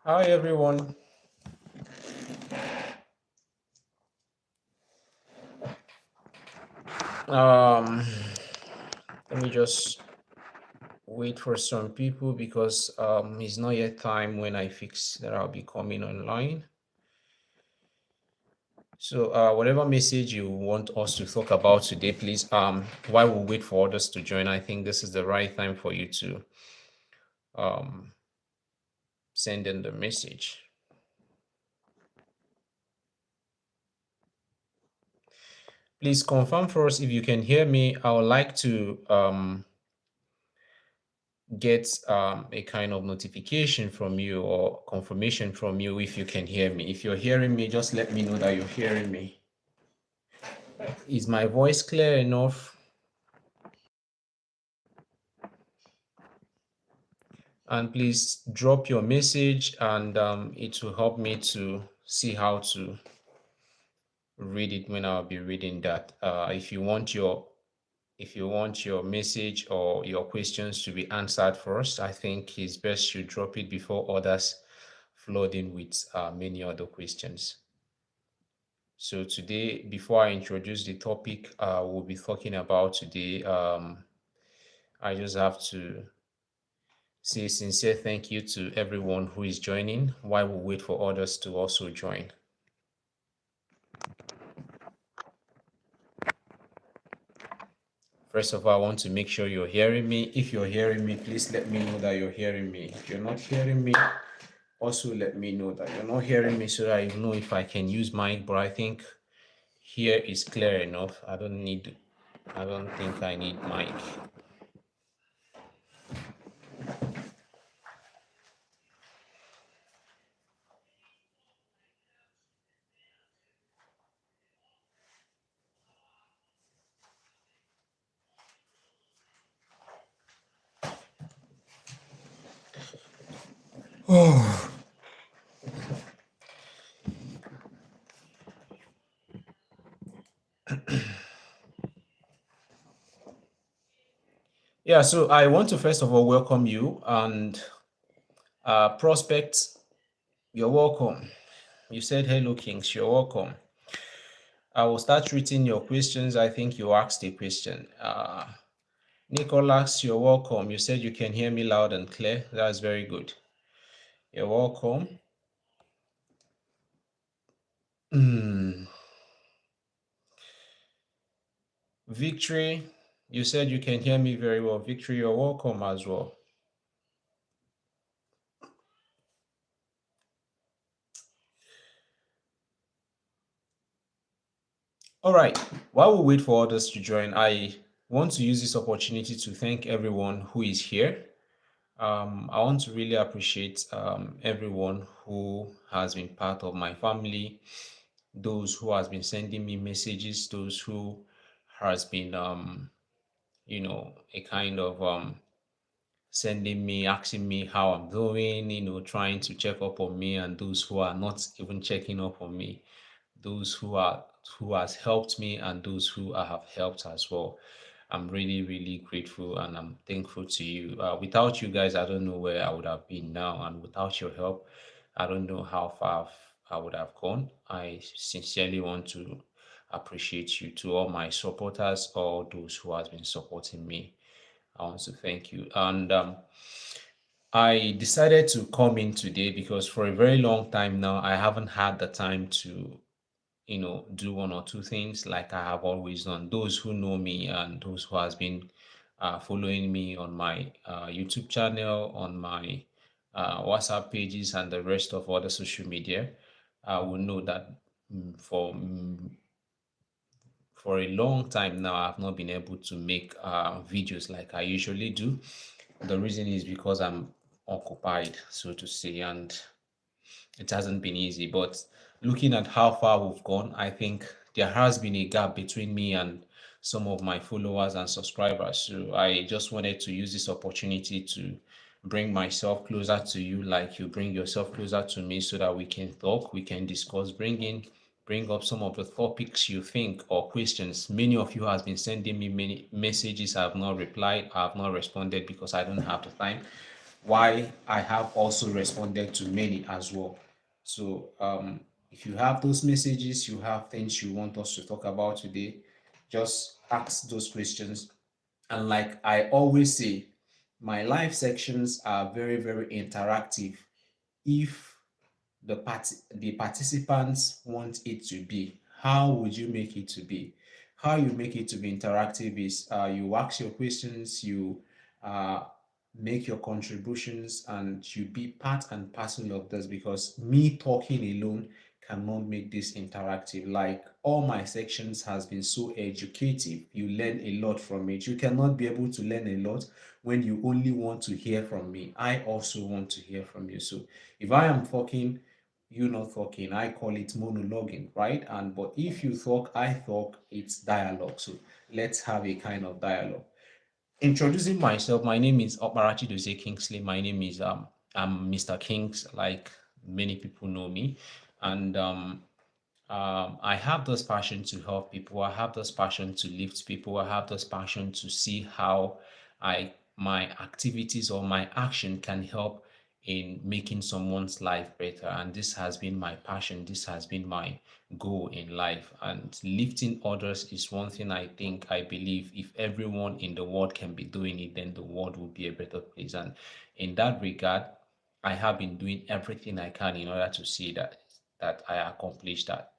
Hi everyone. Um, Let me just wait for some people because it's not yet time when I fix that I'll be coming online. So whatever message you want us to talk about today, please while we wait for others to join, I think this is the right time for you to um send in the message. Please confirm for us if you can hear me. I would like to get a kind of notification from you or confirmation from you if you can hear me. If you're hearing me, just let me know that you're hearing me. Is my voice clear enough? And please drop your message and it will help me to see how to read it when I'll be reading that. If you want your message or your questions to be answered first, I think it's best you drop it before others flood in with many other questions. So today, before I introduce the topic we'll be talking about today, I just have to say sincere thank you to everyone who is joining while we wait for others to also join. First of all, I want to make sure you're hearing me. If you're hearing me, please let me know that you're hearing me. If you're not hearing me, also let me know that you're not hearing me so that I know if I can use mic, but I think here is clear enough. I don't think I need mic. Oh. Yeah, so I want to first of all welcome you and prospects. You're welcome. You said hello, Kings. You're welcome. I will start reading your questions. I think you asked a question. Nicholas, you're welcome. You said you can hear me loud and clear. That's very good. You're welcome. Victory, you said you can hear me very well. Victory, you're welcome as well. All right. While we wait for others to join, I want to use this opportunity to thank everyone who is here. I want to really appreciate everyone who has been part of my family, those who has been sending me messages, those who has been a kind of sending me, asking me how I'm doing, trying to check up on me, and those who are not even checking up on me, those who has helped me, and those who I have helped as well. I'm really, really grateful and I'm thankful to you. Without you guys, I don't know where I would have been now, and without your help, I don't know how far I would have gone. I sincerely want to appreciate you to all my supporters, all those who has been supporting me. I want to thank you. And I decided to come in today because for a very long time now, I haven't had the time to, do one or two things like I have always done. Those who know me and those who has been following me on my YouTube channel, on my WhatsApp pages, and the rest of other social media, will know that for a long time now, I've not been able to make videos like I usually do. The reason is because I'm occupied, so to say, and it hasn't been easy. But looking at how far we've gone, I think there has been a gap between me and some of my followers and subscribers. So I just wanted to use this opportunity to bring myself closer to you, like you bring yourself closer to me, so that we can talk, we can discuss, bring in bring up some of the topics you think or questions. Many of you has been sending me many messages. I have not replied. I have not responded because I don't have the time. Why I have also responded to many as well. So if you have those messages, you have things you want us to talk about today, just ask those questions. And like I always say, my live sections are very, very interactive. If the participants want it to be, how would you make it to be? How you make it to be interactive is you ask your questions, you uh, make your contributions, and you be part and parcel of this, because me talking alone cannot make this interactive. Like all my sections has been so educative, you learn a lot from it. You cannot be able to learn a lot when you only want to hear from me. I also want to hear from you. So if I am talking, you not talking, I call it monologuing, right? And but if you talk, I talk, it's dialogue. So let's have a kind of dialogue. Introducing myself, my name is Oparachi Dose Kingsley. My name is I'm Mr. Kings, like many people know me. And I have this passion to help people. I have this passion to lift people. I have this passion to see how my activities or my action can help in making someone's life better. And this has been my passion. This has been my goal in life. And lifting others is one thing I believe if everyone in the world can be doing it, then the world will be a better place. And in that regard, I have been doing everything I can in order to see that I accomplish that.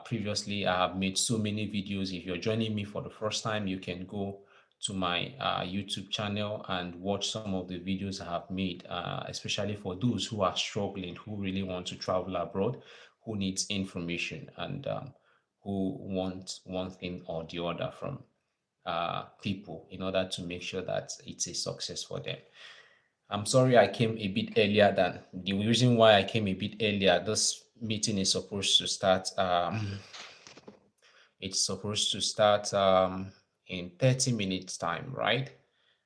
Previously, I have made so many videos. If you're joining me for the first time, you can go to my YouTube channel and watch some of the videos I have made, especially for those who are struggling, who really want to travel abroad, who needs information, and who want one thing or the other from people in order to make sure that it's a success for them. I'm sorry I came a bit earlier than the reason why I came a bit earlier. This meeting is supposed to start. It's supposed to start in 30 minutes time, right?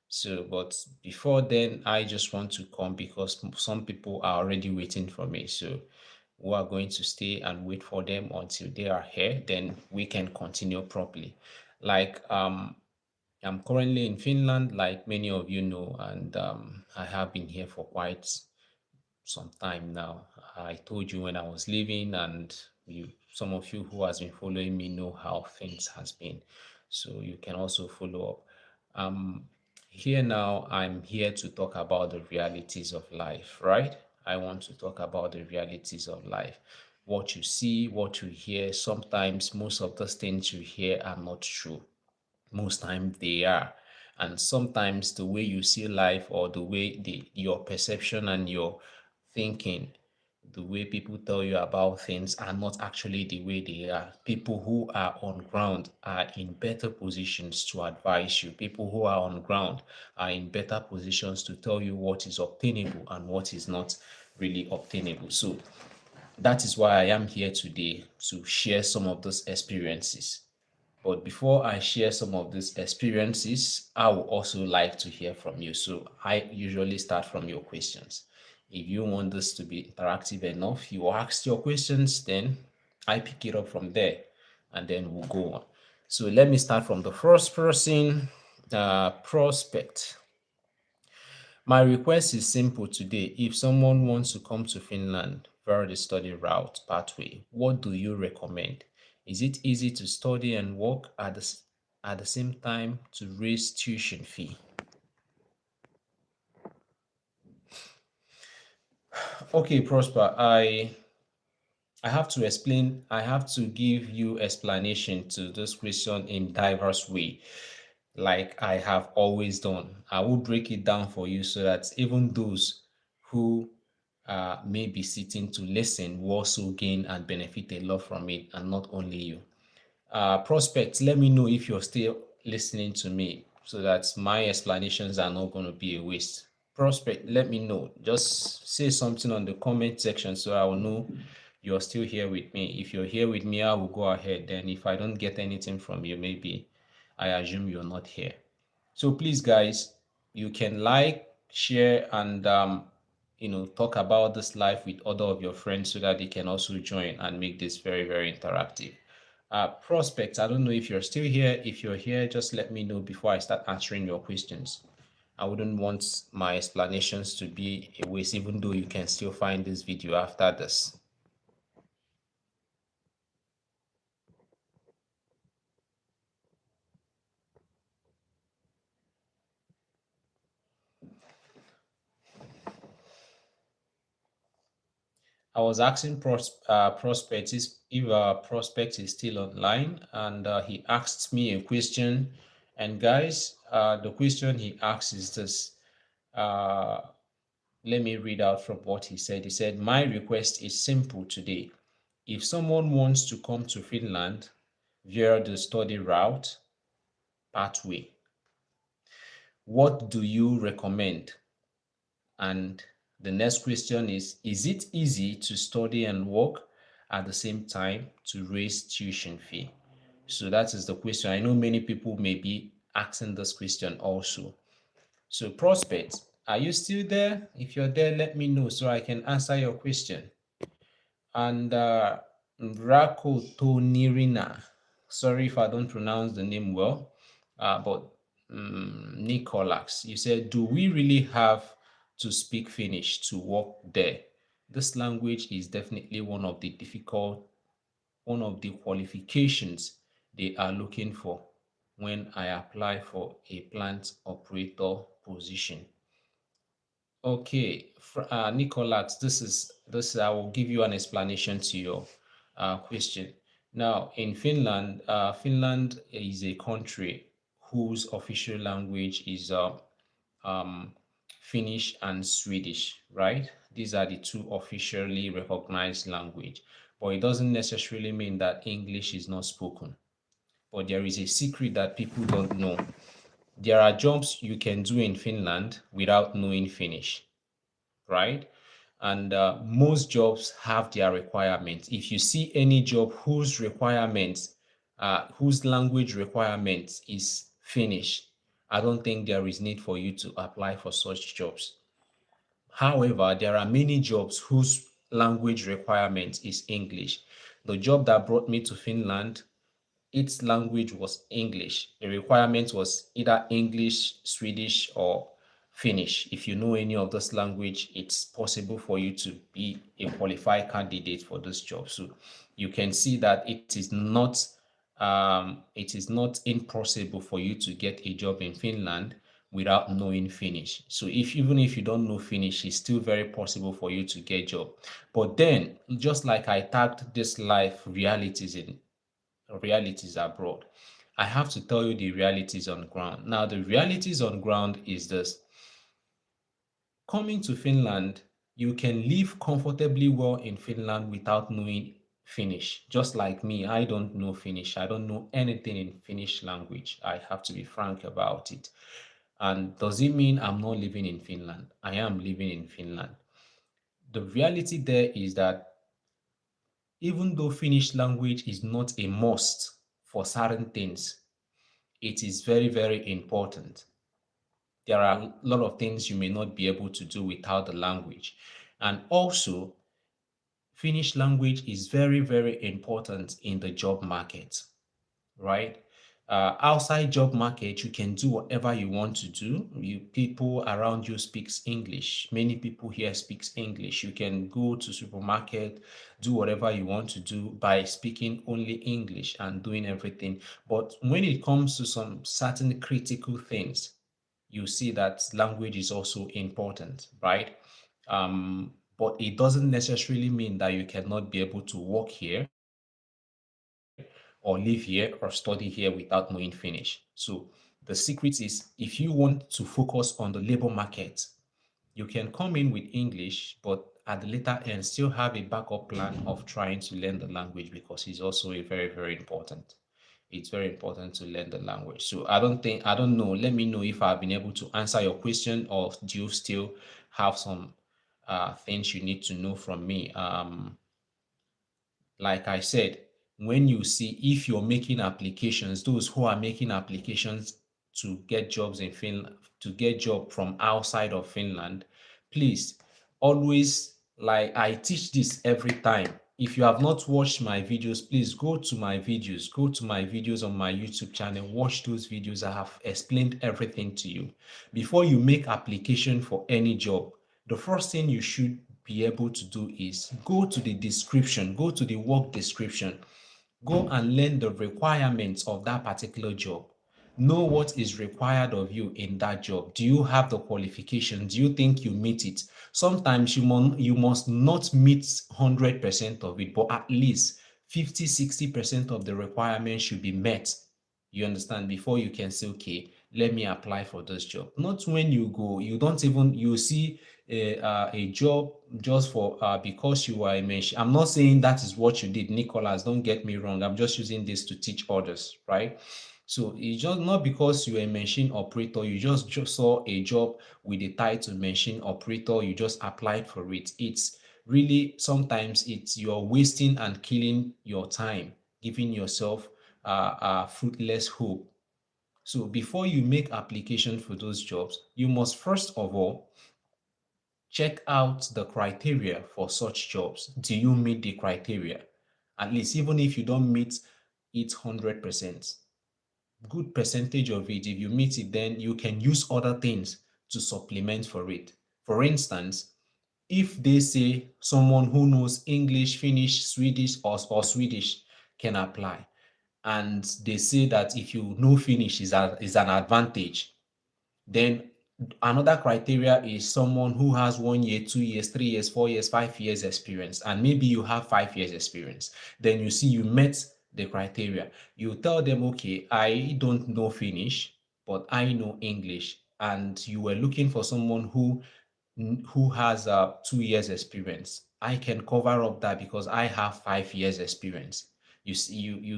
So, but before then, I just want to come because some people are already waiting for me. So, we are going to stay and wait for them until they are here. Then we can continue properly. Like I'm currently in Finland, like many of you know, and I have been here for quite some time now. I told you when I was leaving, and some of you who has been following me know how things has been. So you can also follow up. Um, Here now, I'm here to talk about the realities of life, right? I want to talk about the realities of life. What you see, what you hear, sometimes most of the things you hear are not true. Most times they are. And sometimes the way you see life, or the way your perception and your thinking, the way people tell you about things are not actually the way they are. People who are on ground are in better positions to advise you. People who are on ground are in better positions to tell you what is obtainable and what is not really obtainable. So that is why I am here today, to share some of those experiences. But before I share some of these experiences, I would also like to hear from you. So I usually start from your questions. If you want this to be interactive enough, you ask your questions, then I pick it up from there, and then we'll go on. So let me start from the first person, prospect. My request is simple today. If someone wants to come to Finland via the study route pathway, what do you recommend? Is it easy to study and work at the same time to raise tuition fee? Okay, Prosper, I have to explain, I have to give you explanation to this question in diverse way, like I have always done. I will break it down for you so that even those who may be sitting to listen will also gain and benefit a lot from it, and not only you. Prospect, let me know if you're still listening to me so that my explanations are not going to be a waste. Prospect, let me know. Just say something on the comment section so I will know you're still here with me. If you're here with me, I will go ahead. Then if I don't get anything from you, maybe I assume you're not here. So please, guys, you can like, share, and talk about this life with other of your friends so that they can also join and make this very, very interactive. Prospects, I don't know if you're still here. If you're here, just let me know before I start answering your questions. I wouldn't want my explanations to be a waste, even though you can still find this video after this. I was asking Prospect if Prospect is still online, and he asked me a question. And guys, the question he asked is this. Uh, Let me read out from what he said. He said, "My request is simple today. If someone wants to come to Finland via the study route pathway, what do you recommend?" And the next question is it easy to study and work at the same time to raise tuition fee? So that is the question. I know many people may be asking this question also. So Prospect, are you still there? If you're there, let me know so I can answer your question. And Rako Tonirina, sorry if I don't pronounce the name well, but Nicolax, you said, do we really have to speak Finnish to work there? This language is definitely one of the qualifications they are looking for when I apply for a plant operator position. Okay, Nicholas, this. I will give you an explanation to your question. Now, in Finland, Finland is a country whose official language is Finnish and Swedish, right? These are the two officially recognized language, but it doesn't necessarily mean that English is not spoken. But there is a secret that people don't know. There are jobs you can do in Finland without knowing Finnish, right? And most jobs have their requirements. If you see any job whose requirements, whose language requirements is Finnish, I don't think there is need for you to apply for such jobs. However, there are many jobs whose language requirement is English. The job that brought me to Finland, its language was English. The requirement was either English, Swedish, or Finnish. If you know any of this language, it's possible for you to be a qualified candidate for this job. So you can see that it is not impossible for you to get a job in Finland without knowing Finnish. So even if you don't know Finnish, it's still very possible for you to get job. But then, just like I tagged this life realities abroad, I have to tell you the realities on ground. Now, the realities on ground is this. Coming to Finland, you can live comfortably well in Finland without knowing Finnish. Just like me, I don't know Finnish. I don't know anything in Finnish language. I have to be frank about it. And does it mean I'm not living in Finland? I am living in Finland. The reality there is that even though Finnish language is not a must for certain things, it is very, very important. There are a lot of things you may not be able to do without the language. And also, Finnish language is very, very important in the job market, right? Outside job market, you can do whatever you want to do. People around you speaks English. Many people here speaks English. You can go to supermarket, do whatever you want to do by speaking only English and doing everything. But when it comes to some certain critical things, you see that language is also important, right? But it doesn't necessarily mean that you cannot be able to work here or live here or study here without knowing Finnish. So the secret is if you want to focus on the labor market, you can come in with English, but at the later end still have a backup plan of trying to learn the language because it's also a very, very important. It's very important to learn the language. So I don't know. Let me know if I've been able to answer your question or do you still have some things you need to know from me. Like I said, when you see if you're making applications, those who are making applications to get jobs in Finland, to get job from outside of Finland, please always, like I teach this every time. If you have not watched my videos, please go to my videos, on my YouTube channel, watch those videos. I have explained everything to you. Before you make application for any job, the first thing you should be able to do is go to the description, go to the work description, go and learn the requirements of that particular job. Know what is required of you in that job. Do you have the qualification? Do you think you meet it? Sometimes you must not meet 100% of it, but at least 50-60% of the requirements should be met. You understand? Before you can say, okay, let me apply for this job. Not when you go, you don't even, you see a job just for because you are a mention. I'm not saying that is what you did, Nicholas. Don't get me wrong. I'm just using this to teach others, right? So it's just not because you're a machine operator, you just saw a job with the title machine operator, you just applied for it. It's really, sometimes it's you're wasting and killing your time, giving yourself fruitless hope. So before you make application for those jobs, you must first of all check out the criteria for such jobs. Do you meet the criteria? At least, even if you don't meet it 100%, good percentage of it, if you meet it, then you can use other things to supplement for it. For instance, if they say someone who knows English, Finnish, Swedish, or Swedish can apply, and they say that if you know Finnish is an advantage, then another criteria is someone who has 1 year, 2 years, 3 years, 4 years, 5 years experience, and maybe you have 5 years experience. Then you see you met the criteria. You tell them, okay, I don't know Finnish, but I know English, and you were looking for someone who has 2 years experience. I can cover up that because I have 5 years experience. You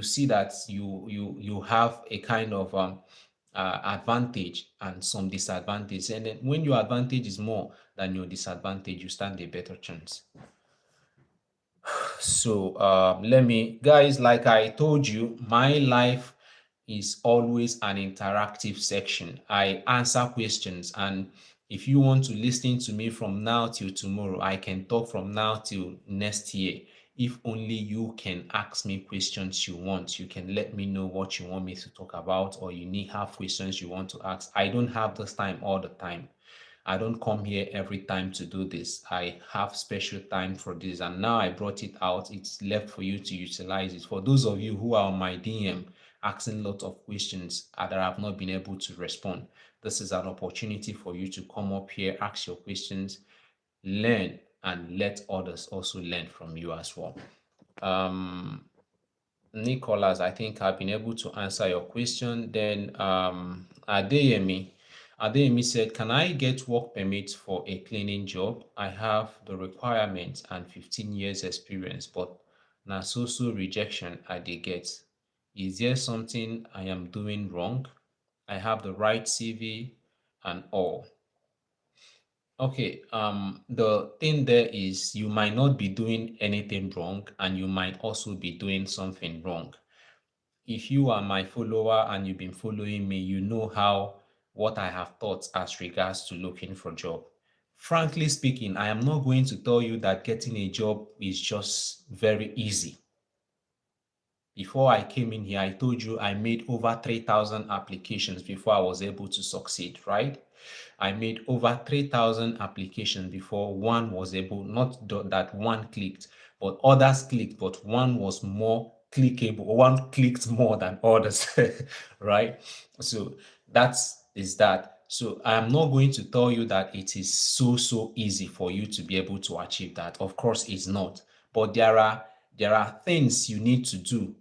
see that you have a kind of advantage and some disadvantage. And then when your advantage is more than your disadvantage, you stand a better chance. So let me, guys, like I told you, my life is always an interactive section. I answer questions, and if you want to listen to me from now till tomorrow, I can talk from now till next year. If only you can ask me questions you want. You can let me know what you want me to talk about, or you need have questions you want to ask. I don't have this time all the time. I don't come here every time to do this. I have special time for this, and now I brought it out. It's left for you to utilize it. For those of you who are on my DM asking lots of questions that I have not been able to respond, this is an opportunity for you to come up here, ask your questions, learn, and let others also learn from you as well. Nicholas, I think I've been able to answer your question. Then Adeyemi. Adeyemi said, can I get work permit for a cleaning job? I have the requirements and 15 years experience, but na so rejection I dey get. Is there something I am doing wrong? I have the right CV and all. Okay, the thing there is you might not be doing anything wrong, and you might also be doing something wrong. If you are my follower and you've been following me, you know what I have thought as regards to looking for a job. Frankly speaking, I am not going to tell you that getting a job is just very easy. Before I came in here, I told you I made over 3,000 applications before I was able to succeed, right? I made over 3,000 applications before one was able, not that one clicked, but others clicked, but one was more clickable. One clicked more than others, right? So that is that. So I am not going to tell you that it is so easy for you to be able to achieve that. Of course, it's not. But there are things you need to do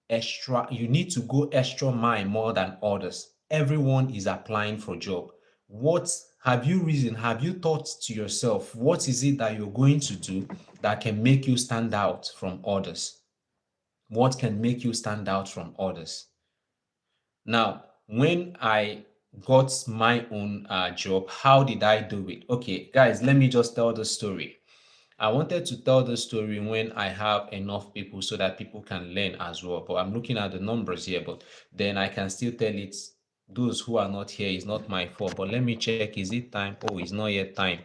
extra. You need to go extra mile more than others. Everyone is applying for a job. What have you reasoned? Have you thought to yourself, what is it that you're going to do that can make you stand out from others? What can make you stand out from others? Now, when I got my own job, how did I do it? Okay, guys, let me just tell the story. I wanted to tell the story when I have enough people so that people can learn as well. But I'm looking at the numbers here, but then I can still tell it. Those who are not here is not my fault. But let me check. Is it time? Oh, it's not yet time.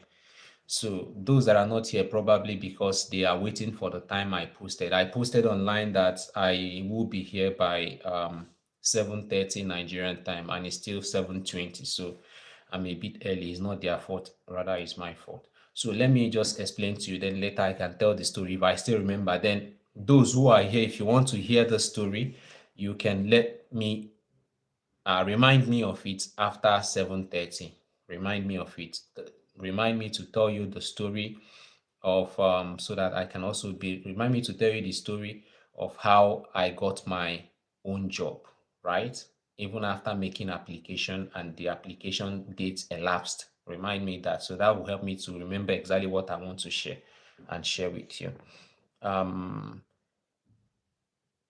So those that are not here, probably because they are waiting for the time I posted. I posted online that I will be here by 7:30 Nigerian time, and it's still 7:20. So I'm a bit early. It's not their fault, rather it's my fault. So let me just explain to you, then later I can tell the story if I still remember. Then those who are here, if you want to hear the story, you can let me remind me of it after 7:30. Remind me of it. Remind me to tell you the story of so that I can also be remind me to tell you the story of how I got my own job, right? Even after making application and the application date elapsed. Remind me that, so that will help me to remember exactly what I want to share and share with you. Um,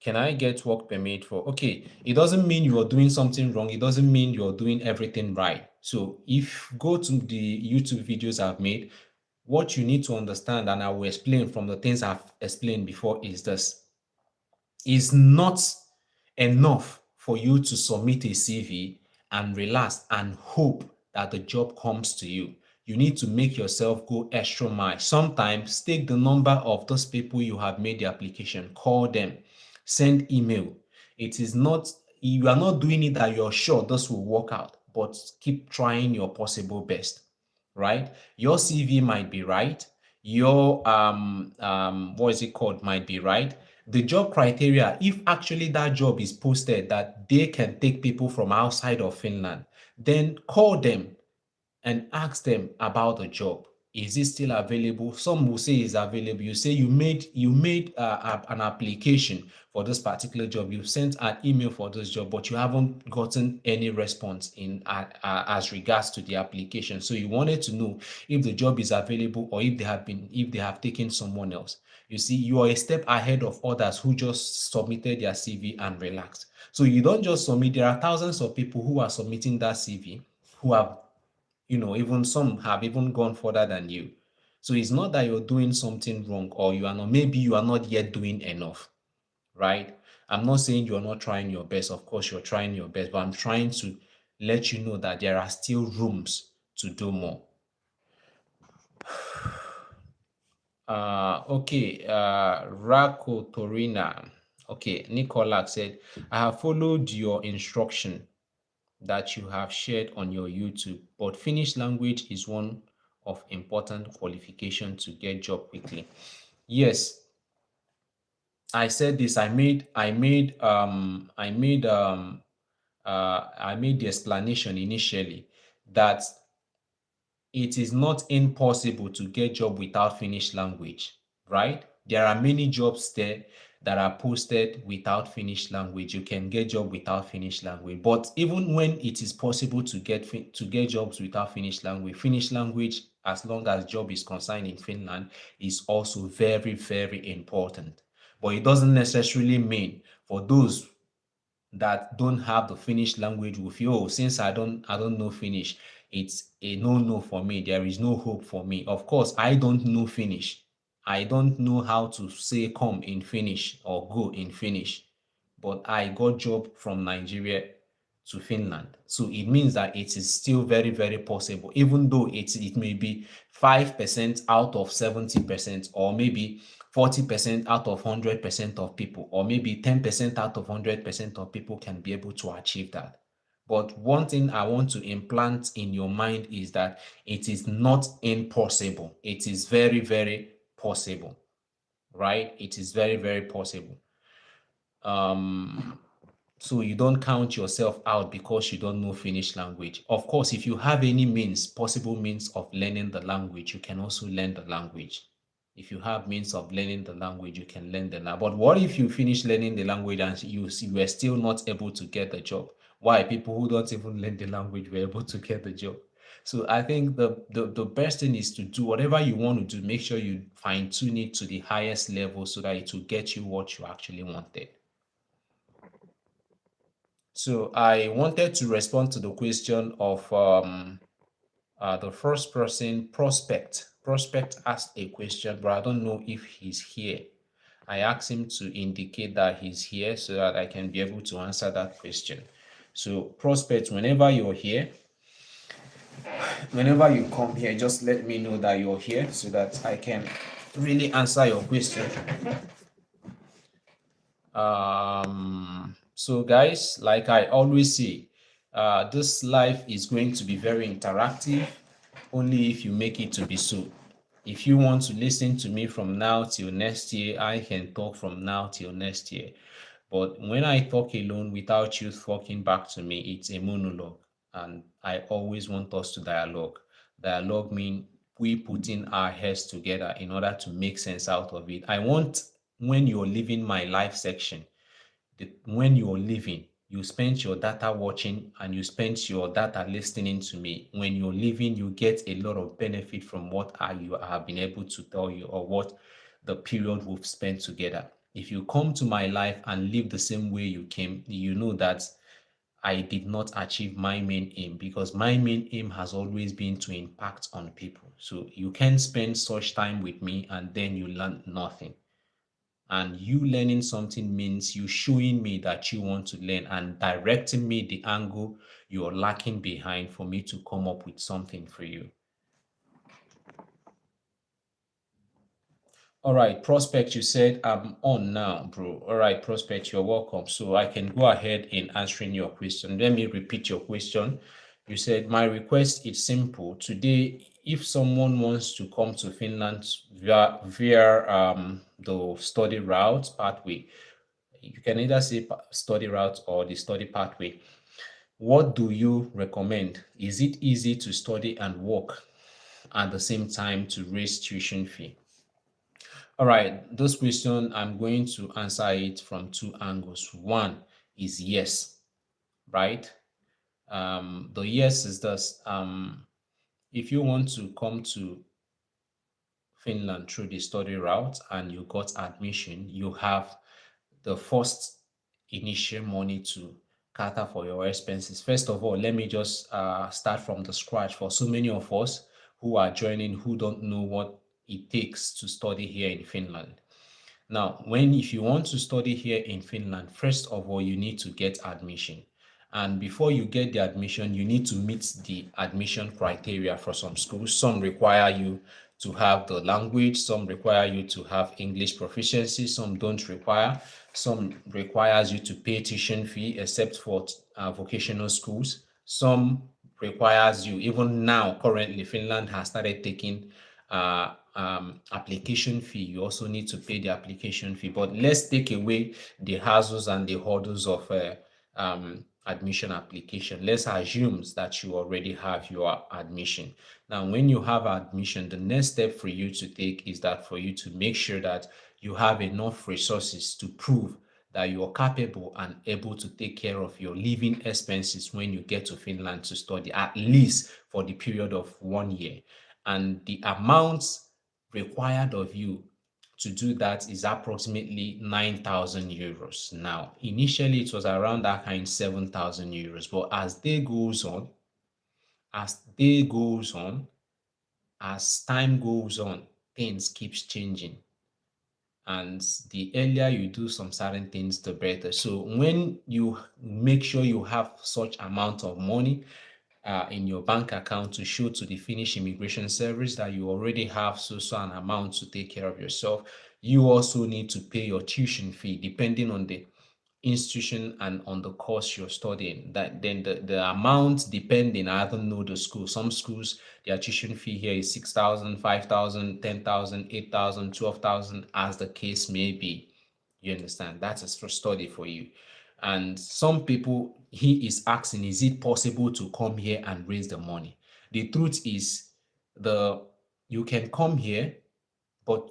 can I get work permit for? Okay, it doesn't mean you are doing something wrong. It doesn't mean you're doing everything right. So if go to the YouTube videos I've made, what you need to understand, and I will explain from the things I've explained before, is this: is not enough for you to submit a CV and relax and hope that the job comes to you. You need to make yourself go extra mile. Sometimes take the number of those people you have made the application, call them, send email. It is not, you are not doing it that you're sure this will work out, but keep trying your possible best, right? Your CV might be right. Your what is it called, might be right. The job criteria, if actually that job is posted that they can take people from outside of Finland, then call them and ask them about the job. Is it still available? Some will say it's available. You say you made an application for this particular job. You've sent an email for this job, but you haven't gotten any response in as regards to the application. So you wanted to know if the job is available or if they have taken someone else. You see, you are a step ahead of others who just submitted their CV and relaxed. So you don't just submit. There are thousands of people who are submitting that CV who have, even some have even gone further than you. So it's not that you're doing something wrong, or maybe you are not yet doing enough, right? I'm not saying you're not trying your best. Of course, you're trying your best, but I'm trying to let you know that there are still rooms to do more. Okay, Rako Torina. Okay, Nicola said, I have followed your instruction that you have shared on your YouTube, but Finnish language is one of important qualification to get job quickly. Yes, I said this. I made the explanation initially that it is not impossible to get job without Finnish language, right? There are many jobs there that are posted without Finnish language. You can get job without Finnish language. But even when it is possible to get jobs without Finnish language, as long as job is concerned in Finland, is also very, very important. But it doesn't necessarily mean for those that don't have the Finnish language with you. Oh, since I don't know Finnish, it's a no for me. There is no hope for me. Of course, I don't know Finnish. I don't know how to say come in Finnish or go in Finnish, but I got job from Nigeria to Finland. So it means that it is still very, very possible, even though it may be 5% out of 70%, or maybe 40% out of 100% of people, or maybe 10% out of 100% of people can be able to achieve that. But one thing I want to implant in your mind is that it is not impossible. It is very, very possible, right? It is very, very possible. So you don't count yourself out because you don't know Finnish language. Of course, if you have any possible means of learning the language, you can also learn the language. If you have means of learning the language, you can learn the language. But what if you finish learning the language and you were still not able to get the job? Why? People who don't even learn the language were able to get the job. So I think the best thing is to do whatever you want to do. Make sure you fine tune it to the highest level so that it will get you what you actually wanted. So I wanted to respond to the question of the first person, Prospect. Prospect asked a question, but I don't know if he's here. I asked him to indicate that he's here so that I can be able to answer that question. So Prospect, whenever you're here, Whenever you come here, just let me know that you're here so that I can really answer your question. So guys, like I always say, this life is going to be very interactive only if you make it to be so. If you want to listen to me from now till next year, I can talk from now till next year. But when I talk alone without you talking back to me, it's a monologue. And I always want us to dialogue. Dialogue means we putting our heads together in order to make sense out of it. I want, when you're living my life section, when you're living, you spend your data watching and you spend your data listening to me. When you're living, you get a lot of benefit from what I have been able to tell you or what the period we've spent together. If you come to my life and live the same way you came, you know that I did not achieve my main aim, because my main aim has always been to impact on people. So you can spend such time with me and then you learn nothing. And you learning something means you showing me that you want to learn and directing me the angle you're lacking behind for me to come up with something for you. All right, Prospect, you said I'm on now, bro. All right, Prospect, you're welcome. So I can go ahead in answering your question. Let me repeat your question. You said, my request is simple. Today, if someone wants to come to Finland via the study route pathway, you can either say study route or the study pathway. What do you recommend? Is it easy to study and work at the same time to raise tuition fee? All right, this question, I'm going to answer it from two angles. One is yes, right? The yes is this, if you want to come to Finland through the study route and you got admission, you have the first initial money to cater for your expenses. First of all, let me just start from the scratch. For so many of us who are joining who don't know what it takes to study here in Finland. Now, if you want to study here in Finland, first of all, you need to get admission. And before you get the admission, you need to meet the admission criteria for some schools. Some require you to have the language, some require you to have English proficiency, some don't require. Some requires you to pay tuition fee, except for vocational schools. Some requires you, even now, currently, Finland has started taking application fee. You also need to pay the application fee. But let's take away the hassles and the hurdles of admission application. Let's assume that you already have your admission. Now, when you have admission, the next step for you to take is that for you to make sure that you have enough resources to prove that you are capable and able to take care of your living expenses when you get to Finland to study, at least for the period of 1 year. And the amounts required of you to do that is approximately 9,000 euros. Now, initially it was around that kind 7,000 euros, but as day goes on, as day goes on, as time goes on, things keeps changing. And the earlier you do some certain things, the better. So when you make sure you have such amount of money in your bank account to show to the Finnish Immigration Service that you already have so an amount to take care of yourself, you also need to pay your tuition fee depending on the institution and on the course you're studying. That then the amount depending, I don't know the school. Some schools, their tuition fee here is 6,000, 5,000, 10,000, 8,000, 12,000, as the case may be. You understand? That is for study for you. And some people, he is asking, is it possible to come here and raise the money? The truth is, you can come here, but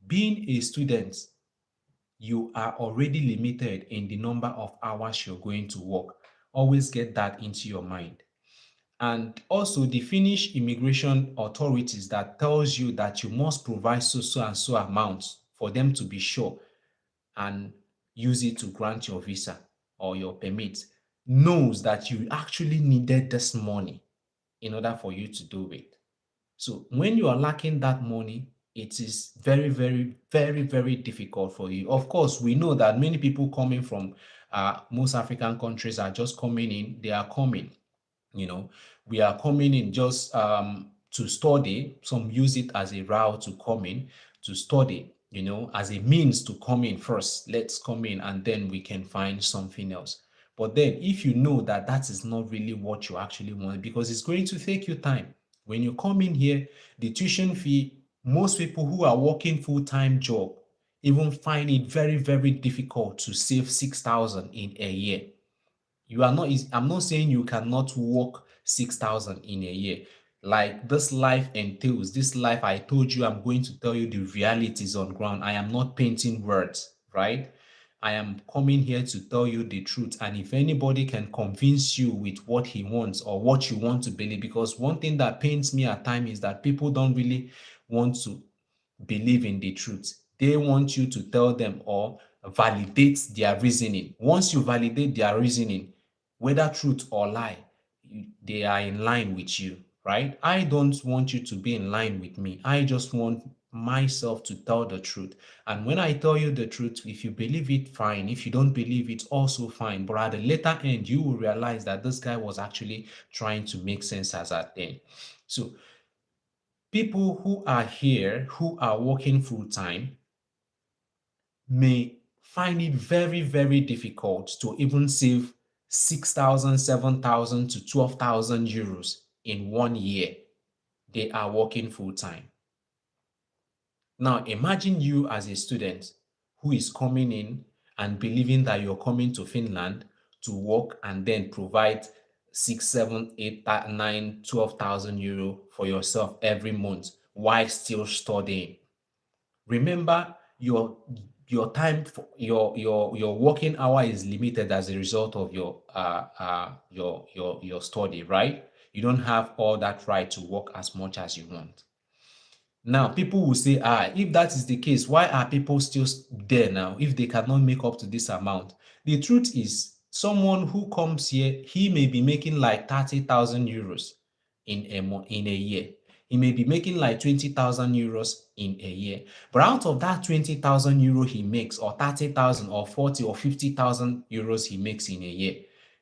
being a student, you are already limited in the number of hours you're going to work. Always get that into your mind. And also the Finnish immigration authorities that tells you that you must provide so and so amounts for them to be sure and use it to grant your visa or your permit, knows that you actually needed this money in order for you to do it. So when you are lacking that money, it is very, very, very, very difficult for you. Of course, we know that many people coming from most African countries are just coming in, they are coming. You know, we are coming in just to study. Some use it as a route to come in to study, as a means to come in first. Let's come in and then we can find something else. But then if you know that that is not really what you actually want, because it's going to take you time. When you come in here, the tuition fee, most people who are working full-time job even find it very, very difficult to save 6,000 in a year. You are not, I'm not saying you cannot work 6,000 in a year. Like this life entails, this life, I told you, I'm going to tell you the realities on ground. I am not painting words, right? I am coming here to tell you the truth. And if anybody can convince you with what he wants or what you want to believe, because one thing that pains me at times is that people don't really want to believe in the truth. They want you to tell them or validate their reasoning. Once you validate their reasoning, whether truth or lie, they are in line with you, right? I don't want you to be in line with me. I just want myself to tell the truth. And when I tell you the truth, if you believe it, fine. If you don't believe it, also fine. But at the later end, you will realize that this guy was actually trying to make sense as at then. So people who are here, who are working full time, may find it very, very difficult to even save 6,000, 7,000 to 12,000 euros in 1 year. They are working full time. Now, imagine you as a student who is coming in and believing that you're coming to Finland to work and then provide 6, 7, 8, 9, 12,000 euro for yourself every month while still studying. Remember, your time for your working hour is limited as a result of your study, right? You don't have all that right to work as much as you want. Now, people will say, if that is the case, why are people still there now if they cannot make up to this amount? The truth is, someone who comes here, he may be making like 30,000 euros in a year. He may be making like 20,000 euros in a year. But out of that 20,000 euro he makes, or 30,000 or 40 or 50,000 euros he makes in a year,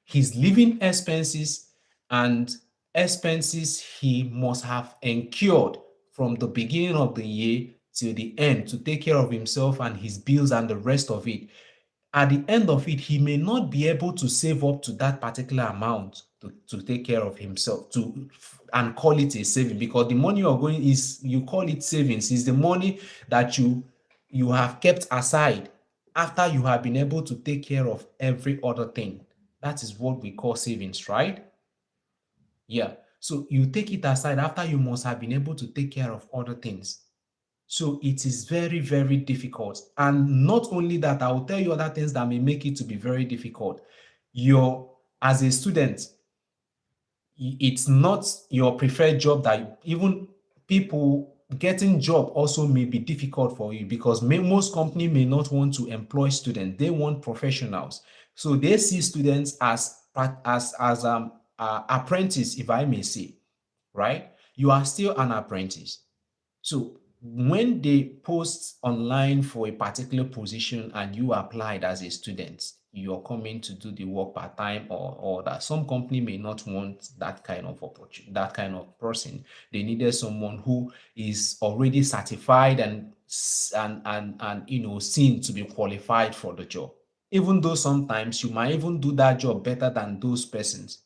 his living expenses and expenses he must have incurred from the beginning of the year till the end to take care of himself and his bills and the rest of it. At the end of it, he may not be able to save up to that particular amount to take care of himself and call it a saving, because the money you're going is, you call it savings, is the money that you have kept aside after you have been able to take care of every other thing. That is what we call savings, right? Yeah. So you take it aside after you must have been able to take care of other things. So it is very, very difficult. And not only that, I will tell you other things that may make it to be very difficult. As a student, it's not your preferred job that even people getting job also may be difficult for you, because most company may not want to employ students. They want professionals. So they see students as apprentice, if I may say, right? You are still an apprentice. So when they post online for a particular position and you applied as a student, you're coming to do the work part-time or that, some company may not want that kind of opportunity, that kind of person. They needed someone who is already certified and seen to be qualified for the job. Even though sometimes you might even do that job better than those persons.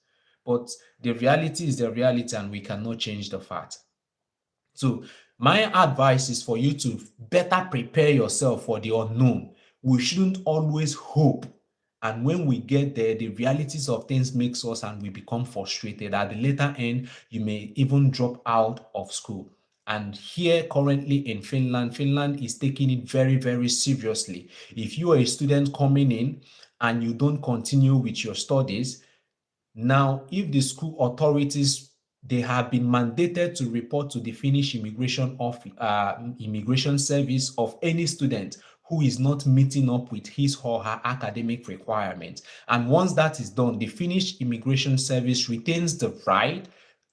But the reality is the reality, and we cannot change the fact. So my advice is for you to better prepare yourself for the unknown. We shouldn't always hope. And when we get there, the realities of things makes us and we become frustrated. At the later end, you may even drop out of school. And here currently in Finland, Finland is taking it very, very seriously. If you are a student coming in and you don't continue with your studies, now, if the school authorities, they have been mandated to report to the Finnish immigration service of any student who is not meeting up with his or her academic requirements. And once that is done, the Finnish immigration service retains the right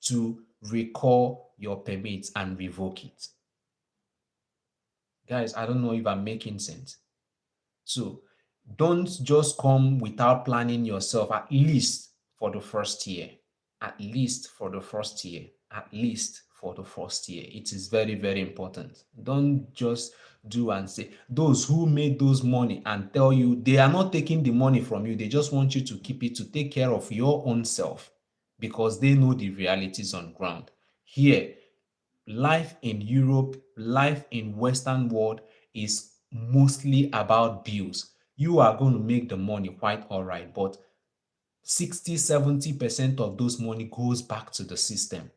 to recall your permit and revoke it. Guys, I don't know if I'm making sense. So don't just come without planning yourself, at least for the first year. at least for the first year. At least for the first year. It is very, very important. Don't just do and say, those who made those money and tell you they are not taking the money from you, they just want you to keep it to take care of your own self because they know the realities on ground. Here, life in Europe, life in Western world is mostly about bills. You are going to make the money quite all right, but 60-70% of those money goes back to the system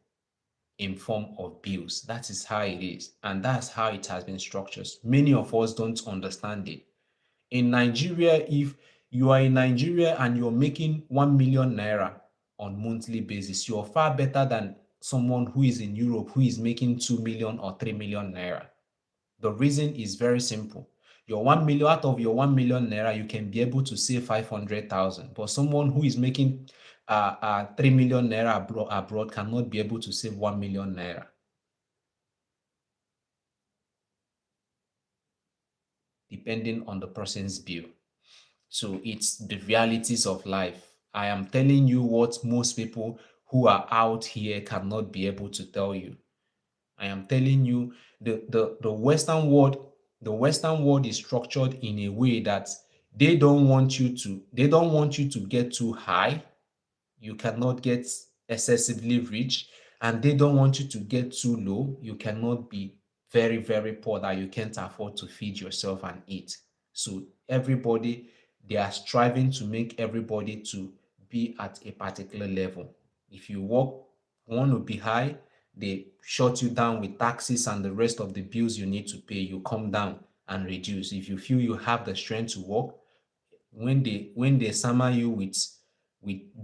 in form of bills. That is how it is, and that's how it has been structured. Many of us don't understand it. In Nigeria, if you are in Nigeria and you're making 1 million naira on monthly basis, you're far better than someone who is in Europe who is making 2 million or 3 million naira. The reason is very simple. Your 1 million, out of your 1 million naira, you can be able to save 500,000. But someone who is making 3 million naira abroad cannot be able to save 1 million naira, depending on the person's bill. So it's the realities of life. I am telling you what most people who are out here cannot be able to tell you. I am telling you the Western world is structured in a way that they don't want you to get too high. You cannot get excessively rich, and they don't want you to get too low. You cannot be very, very poor that you can't afford to feed yourself and eat. So everybody, they are striving to make everybody to be at a particular level. If you want to be high, they shut you down with taxes and the rest of the bills you need to pay. You come down and reduce. If you feel you have the strength to work, when they summer you with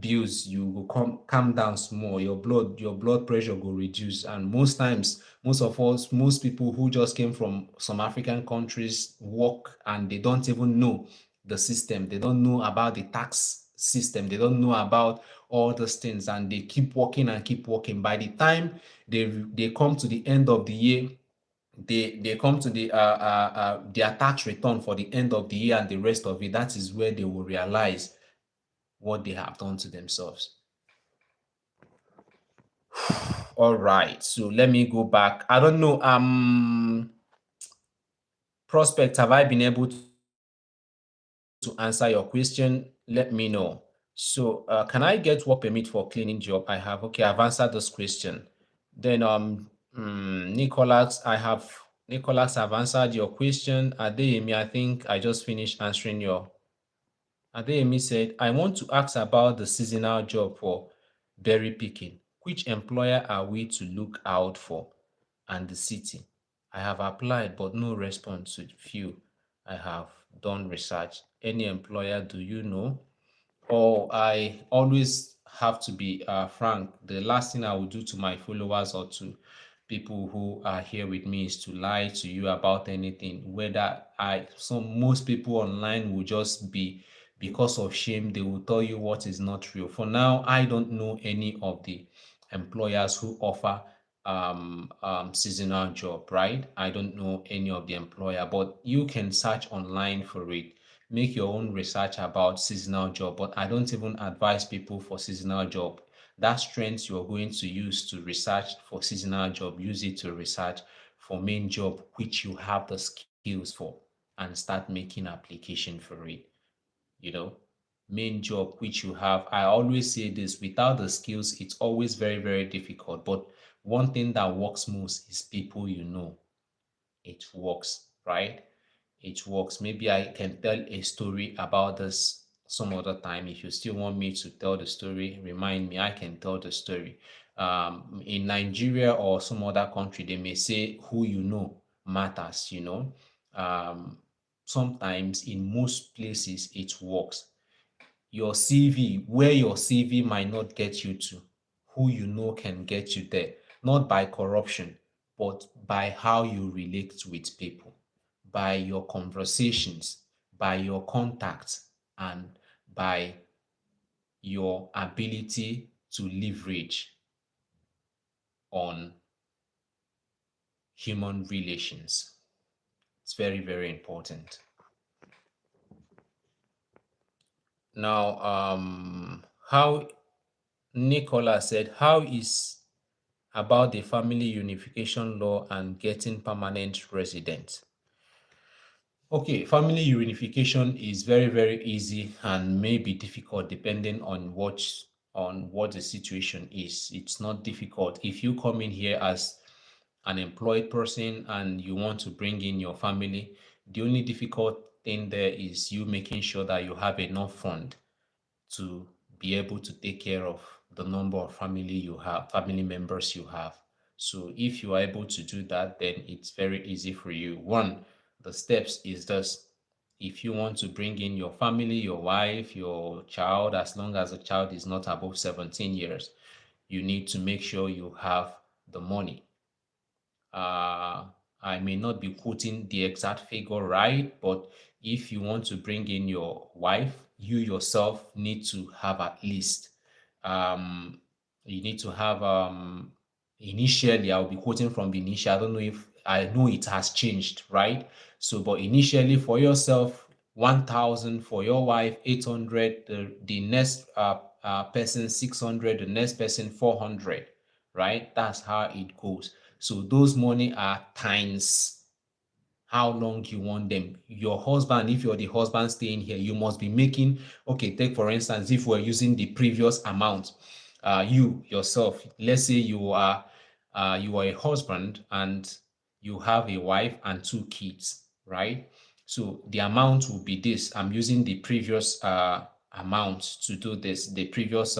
bills, you go come calm down small. Your blood pressure go reduce. And most times, most people who just came from some African countries work and they don't even know the system. They don't know about the tax system. They don't know about all those things, and they keep working and keep working. By the time they come to the end of the year, they come to their tax return for the end of the year and the rest of it. That is where they will realize what they have done to themselves. All right, so let me go back. I don't know, Prospect, have I been able to answer your question? Let me know. So can I get work permit for cleaning job? I have. Okay, I've answered this question. Then Nicholas, I've answered your question. Adeyemi, I think I just finished answering your. Adeyemi said, I want to ask about the seasonal job for berry picking. Which employer are we to look out for? And the city. I have applied, but no response to few. I have done research. Any employer do you know? Oh, I always have to be frank. The last thing I will do to my followers or to people who are here with me is to lie to you about anything. Whether most people online will just be, because of shame, they will tell you what is not real. For now, I don't know any of the employers who offer seasonal job, right? I don't know any of the employer, but you can search online for it. Make your own research about seasonal job, but I don't even advise people for seasonal job. That strength you're going to use to research for seasonal job, use it to research for main job which you have the skills for, and start making application for it. you know Main job which you have. I always say this: without the skills, it's always very, very difficult. But one thing that works most is people you know. It works, right? It works. Maybe I can tell a story about this some other time. If you still want me to tell the story, remind me, I can tell the story. In Nigeria or some other country, they may say who you know matters. Um, Sometimes in most places it works. Your CV, where your CV might not get you to, who you know can get you there, not by corruption, but by how you relate with people, by your conversations, by your contacts, and by your ability to leverage on human relations. It's very, very important. Now, how Nicola said, how is about the family unification law and getting permanent resident? Okay, family reunification is very, very easy and may be difficult depending on what the situation is. It's not difficult. If you come in here as an employed person and you want to bring in your family, the only difficult thing there is you making sure that you have enough fund to be able to take care of the number of family members you have. So if you are able to do that, then it's very easy for you. One, the steps is this. If you want to bring in your family, your wife, your child, as long as the child is not above 17 years, you need to make sure you have the money. I may not be quoting the exact figure right, but if you want to bring in your wife, you yourself need to have at least, um, you need to have, initially, I'll be quoting from the initial. I don't know if I know it has changed, right? So, but initially for yourself, 1,000, for your wife, 800, the next person, 600, the next person, 400, right? That's how it goes. So those money are times how long you want them. Your husband, if you're the husband staying here, you must be making, okay, take for instance, if we're using the previous amount, you yourself, let's say you are a husband and you have a wife and two kids, right? So the amount will be this. I'm using the previous amount to do this, the previous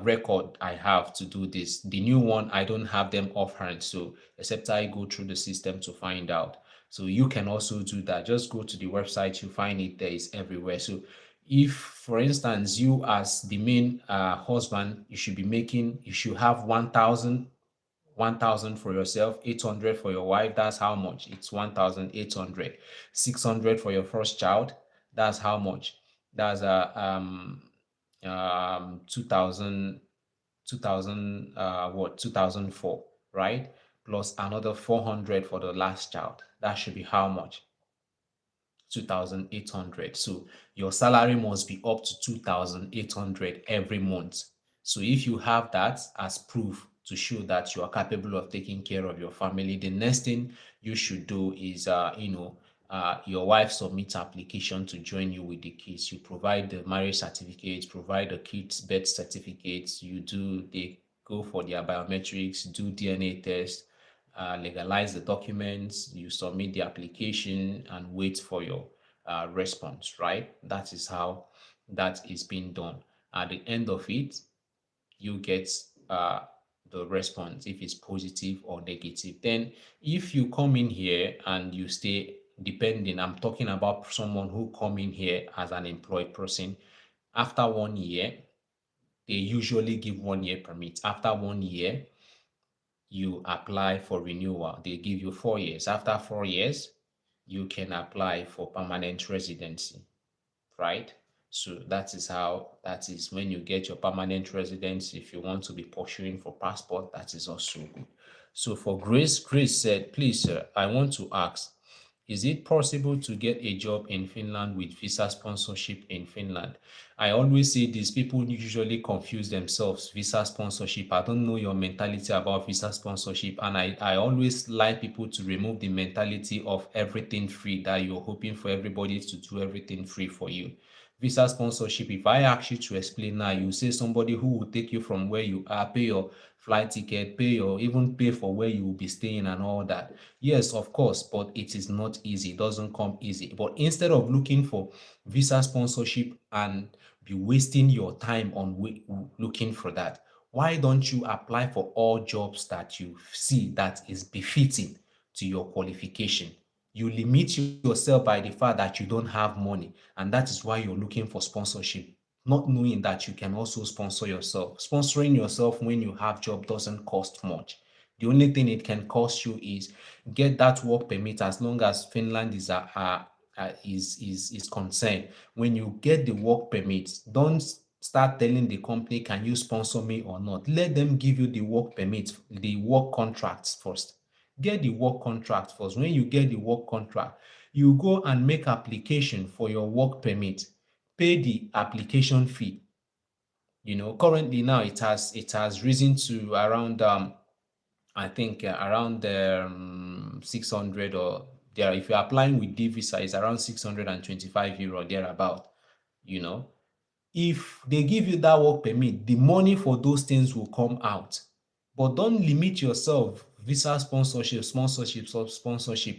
record I have to do this. The new one, I don't have them offhand. So except I go through the system to find out. So you can also do that. Just go to the website, you find it there, is everywhere. So if, for instance, you as the main husband, you should have 1,000 for yourself, 800 for your wife. That's how much? It's 1,800. 600 for your first child. That's how much? That's 2000, 2000, 2004, right? Plus another 400 for the last child. That should be how much? 2,800. So your salary must be up to 2,800 every month. So if you have that as proof to show that you are capable of taking care of your family, the next thing you should do is, your wife submits application to join you with the kids. You provide the marriage certificates, provide the kids' birth certificates. They go for their biometrics, do DNA test, legalize the documents, you submit the application and wait for your response, right? That is how that is being done. At the end of it, you get the response if it's positive or negative. Then if you come in here and you stay depending, I'm talking about someone who come in here as an employed person, after 1 year, they usually give 1 year permit. After 1 year, you apply for renewal. They give you 4 years. After 4 years, you can apply for permanent residency, right? So that is when you get your permanent residence. If you want to be pursuing for passport, that is also good. So for Grace said, please, sir, I want to ask, is it possible to get a job in Finland with visa sponsorship in Finland? I always say these people usually confuse themselves. Visa sponsorship. I don't know your mentality about visa sponsorship. And I always like people to remove the mentality of everything free, that you're hoping for everybody to do everything free for you. Visa sponsorship, if I ask you to explain now, you say somebody who will take you from where you are, pay your flight ticket, even pay for where you will be staying and all that. Yes, of course, but it is not easy. It doesn't come easy. But instead of looking for visa sponsorship and be wasting your time on looking for that, why don't you apply for all jobs that you see that is befitting to your qualification? You limit yourself by the fact that you don't have money, and that is why you're looking for sponsorship, not knowing that you can also sponsor yourself. Sponsoring yourself when you have job doesn't cost much. The only thing it can cost you is get that work permit. As long as Finland is concerned, when you get the work permit, don't start telling the company, can you sponsor me or not? Let them give you the work permit, the work contracts first. Get the work contract first. When you get the work contract, you go and make application for your work permit, pay the application fee. Currently now it has risen to around I think around 600 or there. If you're applying with D visa, it's around 625 euro thereabout. You know, if they give you that work permit, the money for those things will come out. But don't limit yourself. Visa sponsorship,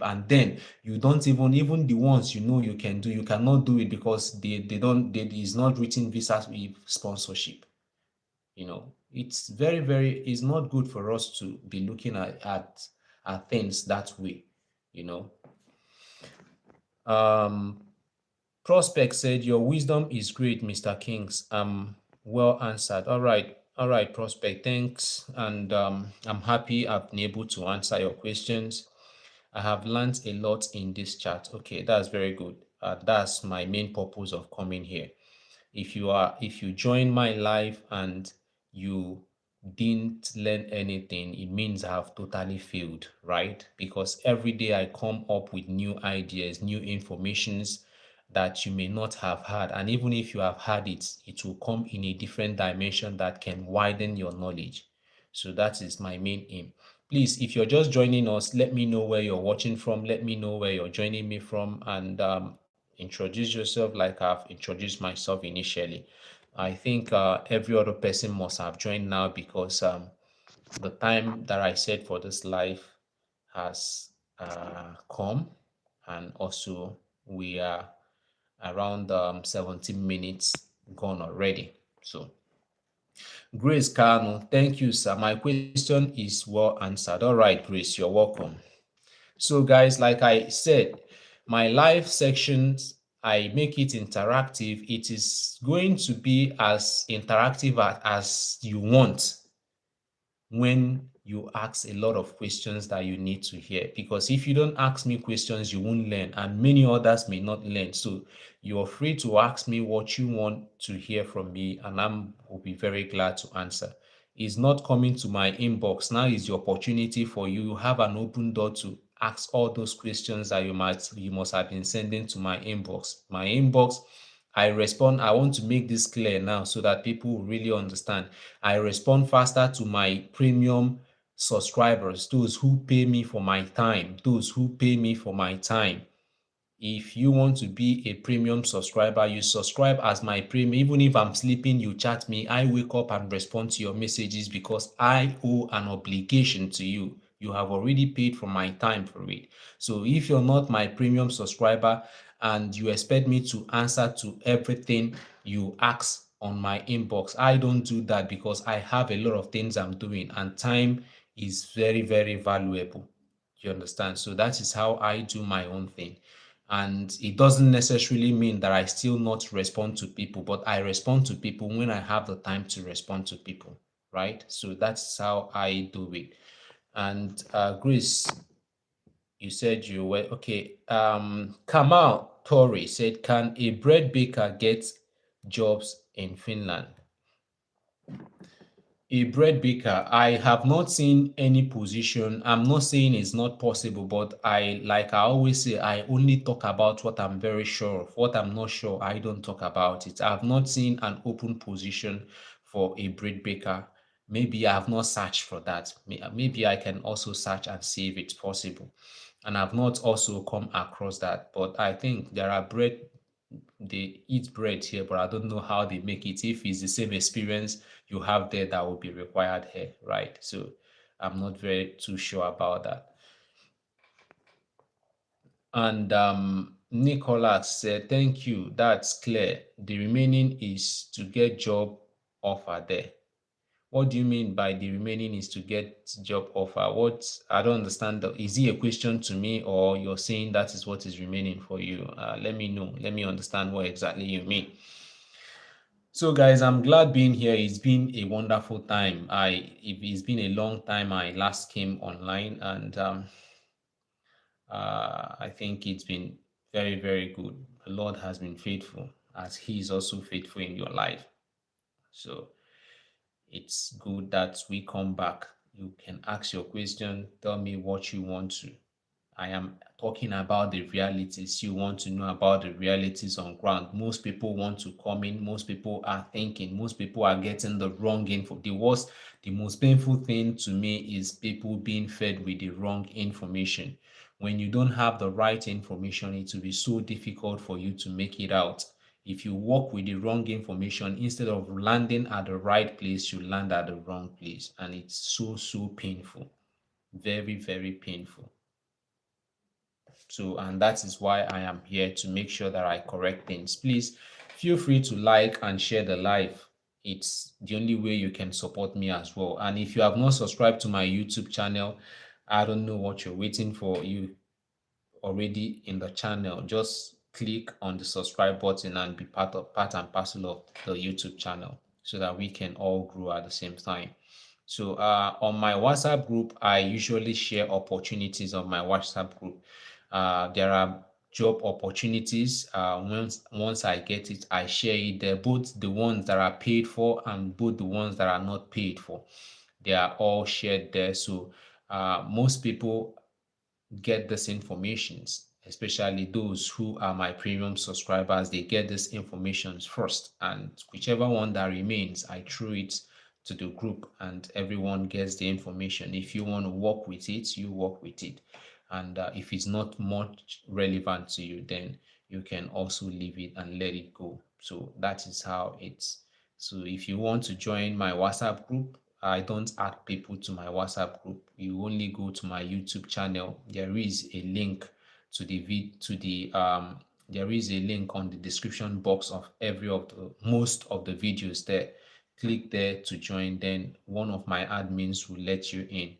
and then you don't even the ones you can do, you cannot do it because they don't they is not written visa sponsorship. It's very, very, it's not good for us to be looking at things that way. You know. Um Prospect said, "Your wisdom is great, Mr. Kings." Well answered. All right, Prospect. Thanks, and I'm happy I've been able to answer your questions. I have learned a lot in this chat. Okay, that's very good. That's my main purpose of coming here. If you join my live and you didn't learn anything, it means I have totally failed, right? Because every day I come up with new ideas, new informations that you may not have had. And even if you have had it, it will come in a different dimension that can widen your knowledge. So that is my main aim. Please, if you're just joining us, let me know where you're watching from. Let me know where you're joining me from, and introduce yourself like I've introduced myself initially. I think every other person must have joined now because the time that I set for this live has come, and also we are around 17 minutes gone already. So, Grace Kano, thank you, sir. My question is well answered. All right, Grace, you're welcome. So, guys, like I said, my live sections, I make it interactive. It is going to be as interactive as you want when you ask a lot of questions that you need to hear. Because if you don't ask me questions, you won't learn, and many others may not learn. So you're free to ask me what you want to hear from me, and will be very glad to answer. It's not coming to my inbox. Now is the opportunity for you. You have an open door to ask all those questions that you must have been sending to my inbox. My inbox, I respond. I want to make this clear now so that people will really understand. I respond faster to my premium subscribers, those who pay me for my time, those who pay me for my time. If you want to be a premium subscriber, you subscribe as my premium. Even if I'm sleeping, you chat me. I wake up and respond to your messages because I owe an obligation to you. You have already paid for my time for it. So if you're not my premium subscriber and you expect me to answer to everything you ask on my inbox, I don't do that because I have a lot of things I'm doing, and time is very, very valuable. You understand? So that is how I do my own thing. And it doesn't necessarily mean that I still not respond to people, but I respond to people when I have the time to respond to people, right? So that's how I do it. And Grace, you said you were okay. Kamal Tori said, "Can a bread baker get jobs in Finland?" A bread baker, I have not seen any position. I'm not saying it's not possible, but like I always say, I only talk about what I'm very sure of. What I'm not sure, I don't talk about it. I have not seen an open position for a bread baker. Maybe I have not searched for that. Maybe I can also search and see if it's possible. And I've not also come across that. But I think there are they eat bread here, but I don't know how they make it. If it's the same experience you have there, that will be required here, right? So I'm not very too sure about that. And Nicholas said, "Thank you. That's clear. The remaining is to get job offer there." What do you mean by the remaining is to get job offer? What I don't understand. Is it a question to me, or you're saying that is what is remaining for you? Let me know. Let me understand what exactly you mean. So, guys, I'm glad being here. It's been a wonderful time. It's been a long time I last came online, and I think it's been very, very good. The Lord has been faithful, as He is also faithful in your life. So it's good that we come back. You can ask your question, tell me what you want to I am talking about the realities. You want to know about the realities on ground. Most people want to come in. Most people are thinking. Most people are getting the wrong info. The most painful thing to me is people being fed with the wrong information. When you don't have the right information, it will be so difficult for you to make it out. If you work with the wrong information, instead of landing at the right place, you land at the wrong place. And it's so painful. Very, very painful. So, and that is why I am here to make sure that I correct things. Please feel free to like and share the live. It's the only way you can support me as well. And if you have not subscribed to my YouTube channel, I don't know what you're waiting for. You already in the channel, just click on the subscribe button and be part and parcel of the YouTube channel so that we can all grow at the same time. So on my WhatsApp group, I usually share opportunities on my WhatsApp group. There are job opportunities. Once I get it, I share it there, both the ones that are paid for and both the ones that are not paid for. They are all shared there. So most people get this information, especially those who are my premium subscribers. They get this information first, and whichever one that remains, I throw it to the group and everyone gets the information. If you want to work with it, you work with it. And if it's not much relevant to you, then you can also leave it and let it go. So that is how it's. So if you want to join my WhatsApp group, I don't add people to my WhatsApp group. You only go to my YouTube channel. There is a link to there is a link on the description box of most of the videos there. Click there to join. Then one of my admins will let you in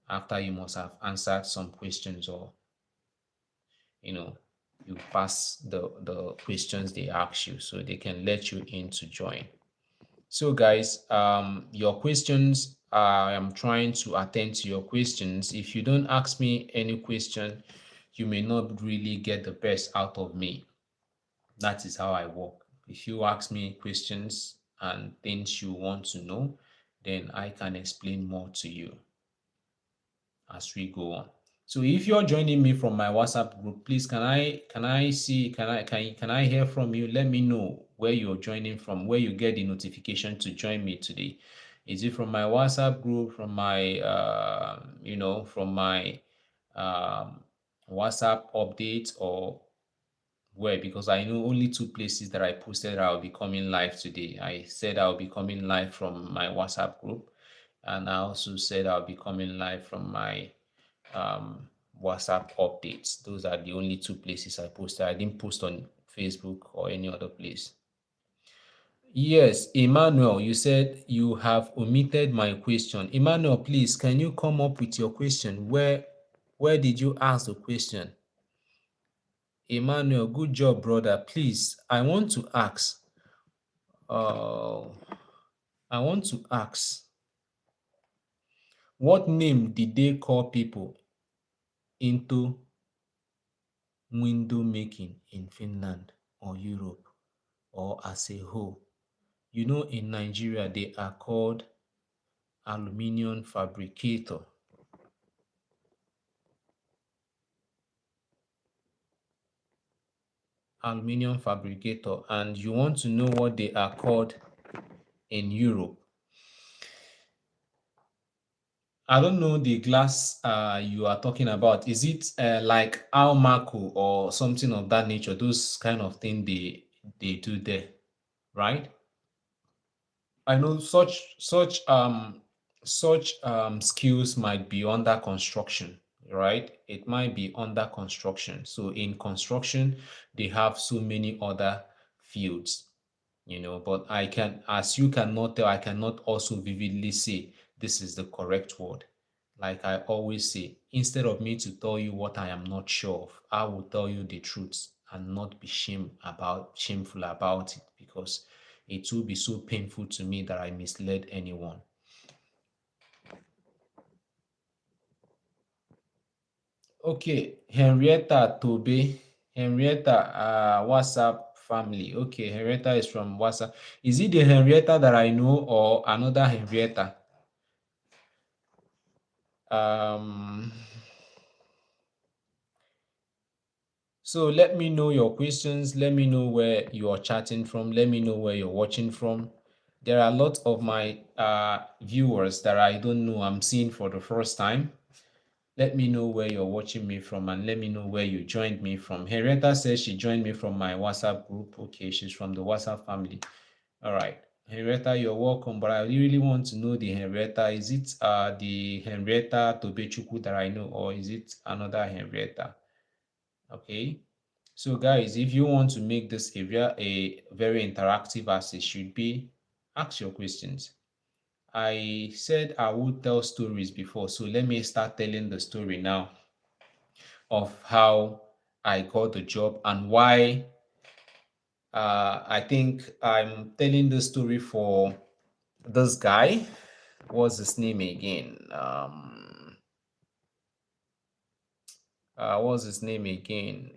after you must have answered some questions, or you know you pass the questions they ask you, so they can let you in to join. So guys, your questions, I am trying to attend to your questions. If you don't ask me any question, you may not really get the best out of me. That is how I work. If you ask me questions and things you want to know, then I can explain more to you as we go on. So if you're joining me from my WhatsApp group, please can I hear from you? Let me know where you're joining from, where you get the notification to join me today. Is it from my WhatsApp group, from my from my um, WhatsApp updates, or where? Because I know only two places that I posted I'll be coming live today. I said I'll be coming live from my WhatsApp group, and I also said I'll be coming live from my WhatsApp updates. Those are the only two places I posted. I didn't post on Facebook or any other place. Yes, Emmanuel, you said you have omitted my question. Emmanuel, please, can you come up with your question? Where did you ask the question? Emmanuel, good job, brother. Please, uh, I want to ask, what name did they call people into window making in Finland or Europe or as a whole? You know, in Nigeria, they are called aluminium fabricator. Aluminium fabricator. And you want to know what they are called in Europe? I don't know the glass you are talking about. Is it like Almaco or something of that nature? Those kind of thing they do there, right? I know such skills might be under construction, right? It might be under construction. So in construction, they have so many other fields, but as you cannot tell, I cannot also vividly say this is the correct word. Like I always say, instead of me to tell you what I am not sure of, I will tell you the truth and not be shameful about it, because it will be so painful to me that I misled anyone. Okay, Henrietta Tobe. Henrietta, WhatsApp family. Okay, Henrietta is from WhatsApp. Is it the Henrietta that I know or another? Um, So let me know your questions. Let me know where you are chatting from. Let me know where you're watching from. There are a lot of my viewers that I don't know I'm seeing for the first time. Let me know where you're watching me from and let me know where you joined me from. Henrietta says she joined me from my WhatsApp group. Okay, she's from the WhatsApp family. All right. Henrietta, you're welcome. But I really want to know the Henrietta. Is it the Henrietta Tobechuku that I know, or is it another Henrietta? Okay. So guys, if you want to make this a very interactive as it should be, ask your questions. I said I would tell stories before, so let me start telling the story now of how I got the job and why I think I'm telling the story for this guy. What's his name again? What's his name again?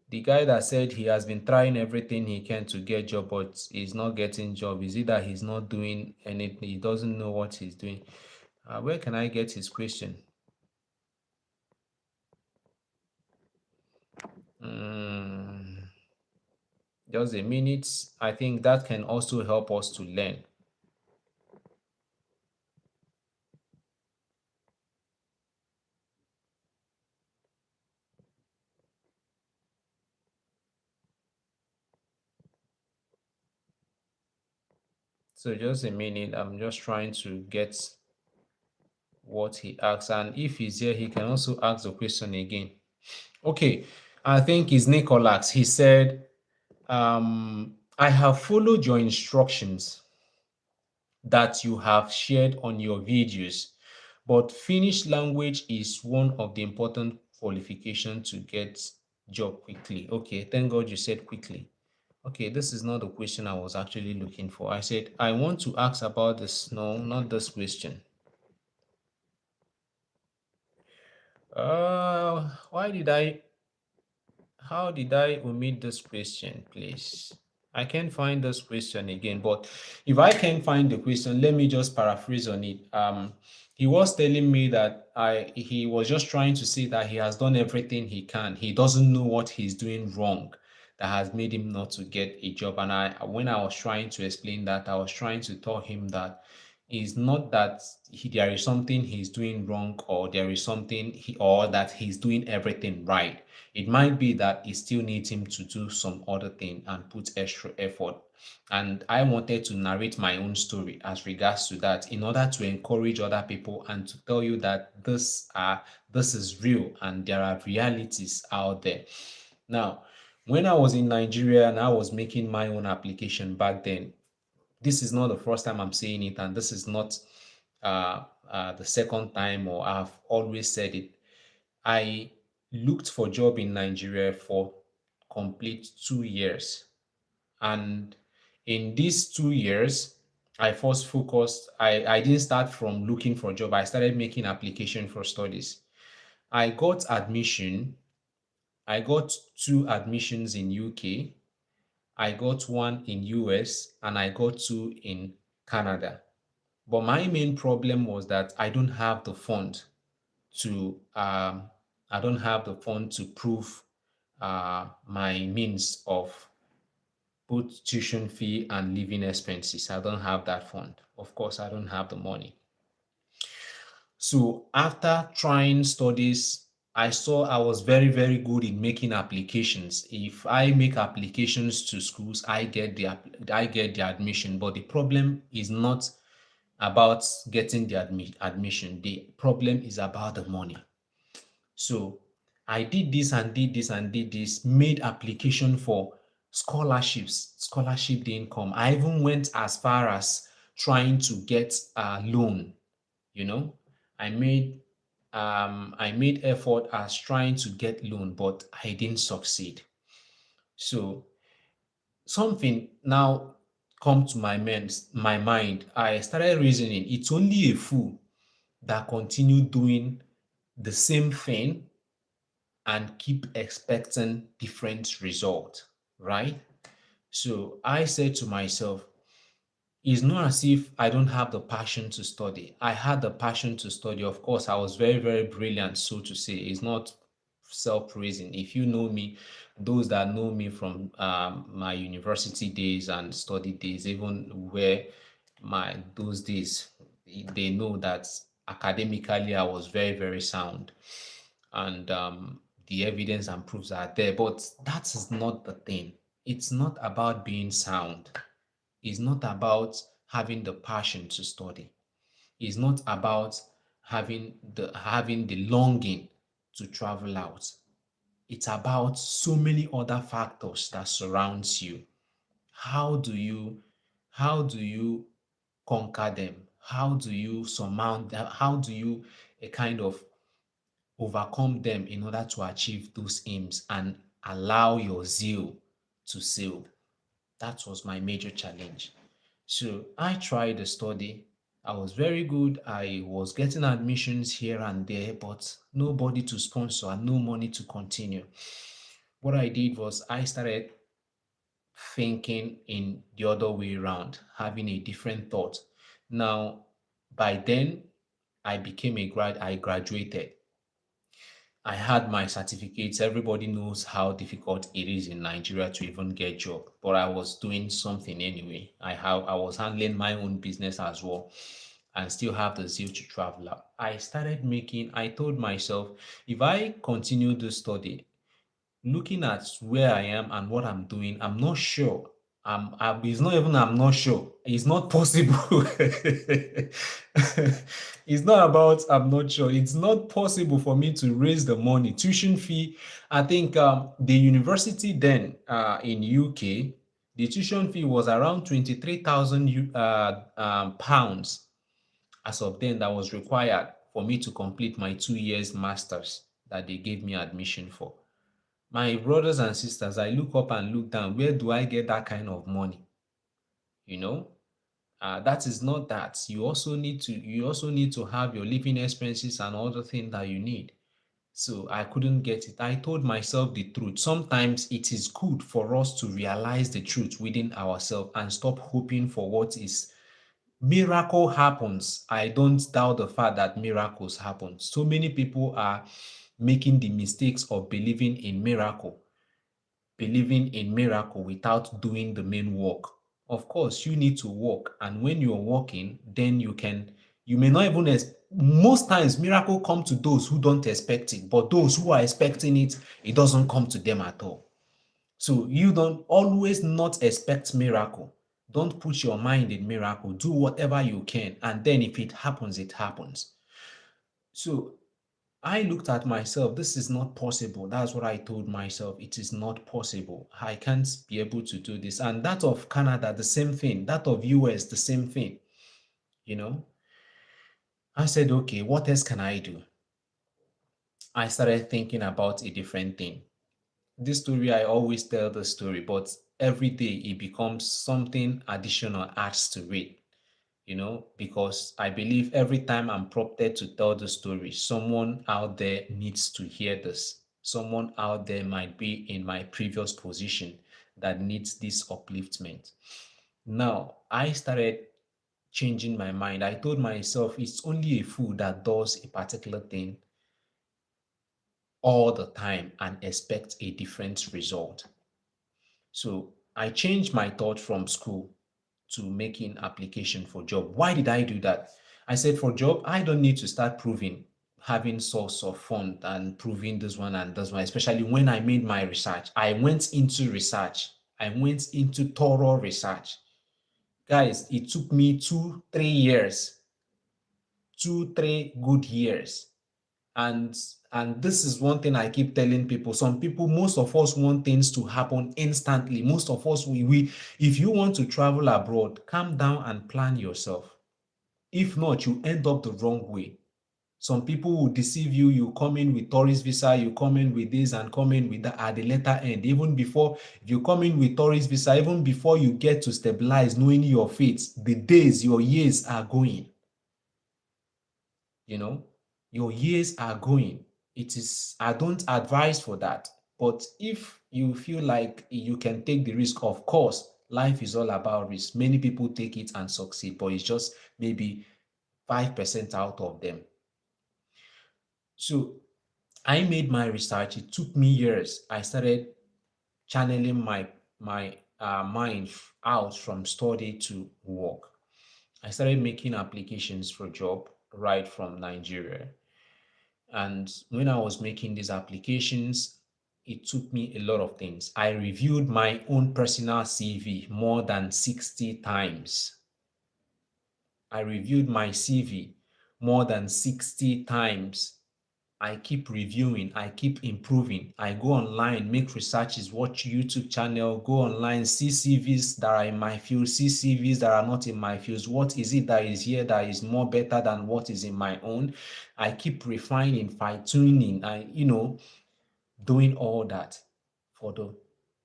The guy that said he has been trying everything he can to get job, but he's not getting job. Is it that he's not doing anything? He doesn't know what he's doing. Where can I get his question? Mm, just a minute. I think that can also help us to learn. So just a minute. I'm just trying to get what he asks, and if he's here, he can also ask the question again. Okay, I think it's Nicholas. He said, I have followed your instructions that you have shared on your videos, but Finnish language is one of the important qualifications to get job quickly. Okay, thank God you said quickly. Okay, this is not the question I was actually looking for. I said I want to ask about this. No, not this question. Why did I How did I omit this question, please? I can't find this question again, but if I can't find the question, let me just paraphrase on it. He was telling me that he was just trying to say that he has done everything he can. He doesn't know what he's doing wrong that has made him not to get a job. And when I was trying to explain that, I was trying to tell him that it's not that there is something he's doing wrong, or there is something or that he's doing everything right. It might be that it still needs him to do some other thing and put extra effort. And I wanted to narrate my own story as regards to that, in order to encourage other people and to tell you that this is real and there are realities out there. Now, when I was in Nigeria and I was making my own application back then, this is not the first time I'm saying it, and this is not the second time, or I've always said it. I looked for job in Nigeria for complete 2 years. And in these 2 years, I first focused, I didn't start from looking for a job. I started making application for studies. I got admission. I got two admissions in UK. I got one in US and I got two in Canada. But my main problem was that to I don't have the fund to prove my means of both tuition fee and living expenses. I don't have that fund. Of course, I don't have the money. So after trying studies, I saw I was very, very good in making applications. If I make applications to schools, I get the admission. But the problem is not about getting the admission. The problem is about the money. So I did this and did this and did this, made application for scholarships. Scholarship didn't come. I even went as far as trying to get a loan. You know, I made I made effort as trying to get loan, but I didn't succeed. So something now come to my mind. I started reasoning. It's only a fool that continue doing the same thing and keep expecting different result, right? So I said to myself, It's not as if I don't have the passion to study. I had the passion to study. Of course, I was very, very brilliant, so to say. It's not self-praising. If you know me, those that know me from my university days and study days, even where my those days, they know that academically I was very, very sound. And the evidence and proofs are there. But that is not the thing. It's not about being sound. It's not about having the passion to study. It's not about having the longing to travel out. It's about so many other factors that surrounds you. How do you how do you conquer them? How do you surmount them? How do you kind of overcome them in order to achieve those aims and allow your zeal to sail? That was my major challenge. So I tried the study. I was very good. I was getting admissions here and there, but nobody to sponsor and no money to continue. What I did was I started thinking in the other way around, having a different thought. Now, by then, I graduated. I had my certificates. Everybody knows how difficult it is in Nigeria to even get job, but I was doing something anyway. I was handling my own business as well and still have the zeal to travel out. I told myself, if I continue this study, looking at where I am and what I'm doing, I'm not sure. It's not even I'm not sure. It's not possible. It's not about I'm not sure. It's not possible for me to raise the money. Tuition fee, I think the university then in UK, the tuition fee was around 23,000 pounds as of then that was required for me to complete my 2 years masters that they gave me admission for. My brothers and sisters, I look up and look down. Where do I get that kind of money? You know, that is not that. You also need to have your living expenses and other things that you need. So I couldn't get it. I told myself the truth. Sometimes it is good for us to realize the truth within ourselves and stop hoping for what is. Miracle happens. I don't doubt the fact that miracles happen. So many people are making the mistakes of believing in miracle without doing the main work. Of course, you need to work, and when you're working, then you may not even most times miracle come to those who don't expect it, but those who are expecting it, it doesn't come to them at all. So you don't always not expect miracle. Don't put your mind in miracle. Do whatever you can, and then if it happens, it happens. So I looked at myself, this is not possible. That's what I told myself. It is not possible. I can't be able to do this. And that of Canada, the same thing. That of US, the same thing. You know, I said, okay, what else can I do? I started thinking about a different thing. This story, I always tell the story, but every day it becomes something additional adds to it. Because I believe every time I'm prompted to tell the story, someone out there needs to hear this. Someone out there might be in my previous position that needs this upliftment. Now, I started changing my mind. I told myself it's only a fool that does a particular thing all the time and expect a different result. So I changed my thought from school to making application for job. Why did I do that? I said for job, I don't need to start proving having source of fund and proving this one and this one, especially when I made my research. I went into research. I went into thorough research. Guys, it took me 2, 3 years, 2, 3 good years. And this is one thing I keep telling people. Some people, most of us want things to happen instantly. Most of us, we if you want to travel abroad, calm down and plan yourself. If not, you end up the wrong way. Some people will deceive you. You come in with tourist visa, you come in with this and come in with that at the later end. Even before, if you come in with tourist visa, even before you get to stabilize, knowing your fate, the days, your years are going. Your years are going. I don't advise for that. But if you feel like you can take the risk, of course, Life is all about risk. Many people take it and succeed, but it's just maybe 5% out of them. So I made my research. It took me years. I started channeling my mind out from study to work. I started making applications for job right from Nigeria. And when I was making these applications, it took me a lot of things. I reviewed my own personal CV more than 60 times. I reviewed my CV more than 60 times. I keep reviewing, I keep improving. I go online, make researches, watch YouTube channel, go online, see CVs that are in my field, see CVs that are not in my fields. What is it that is here that is more better than what is in my own? I keep refining, fine-tuning, doing all that for the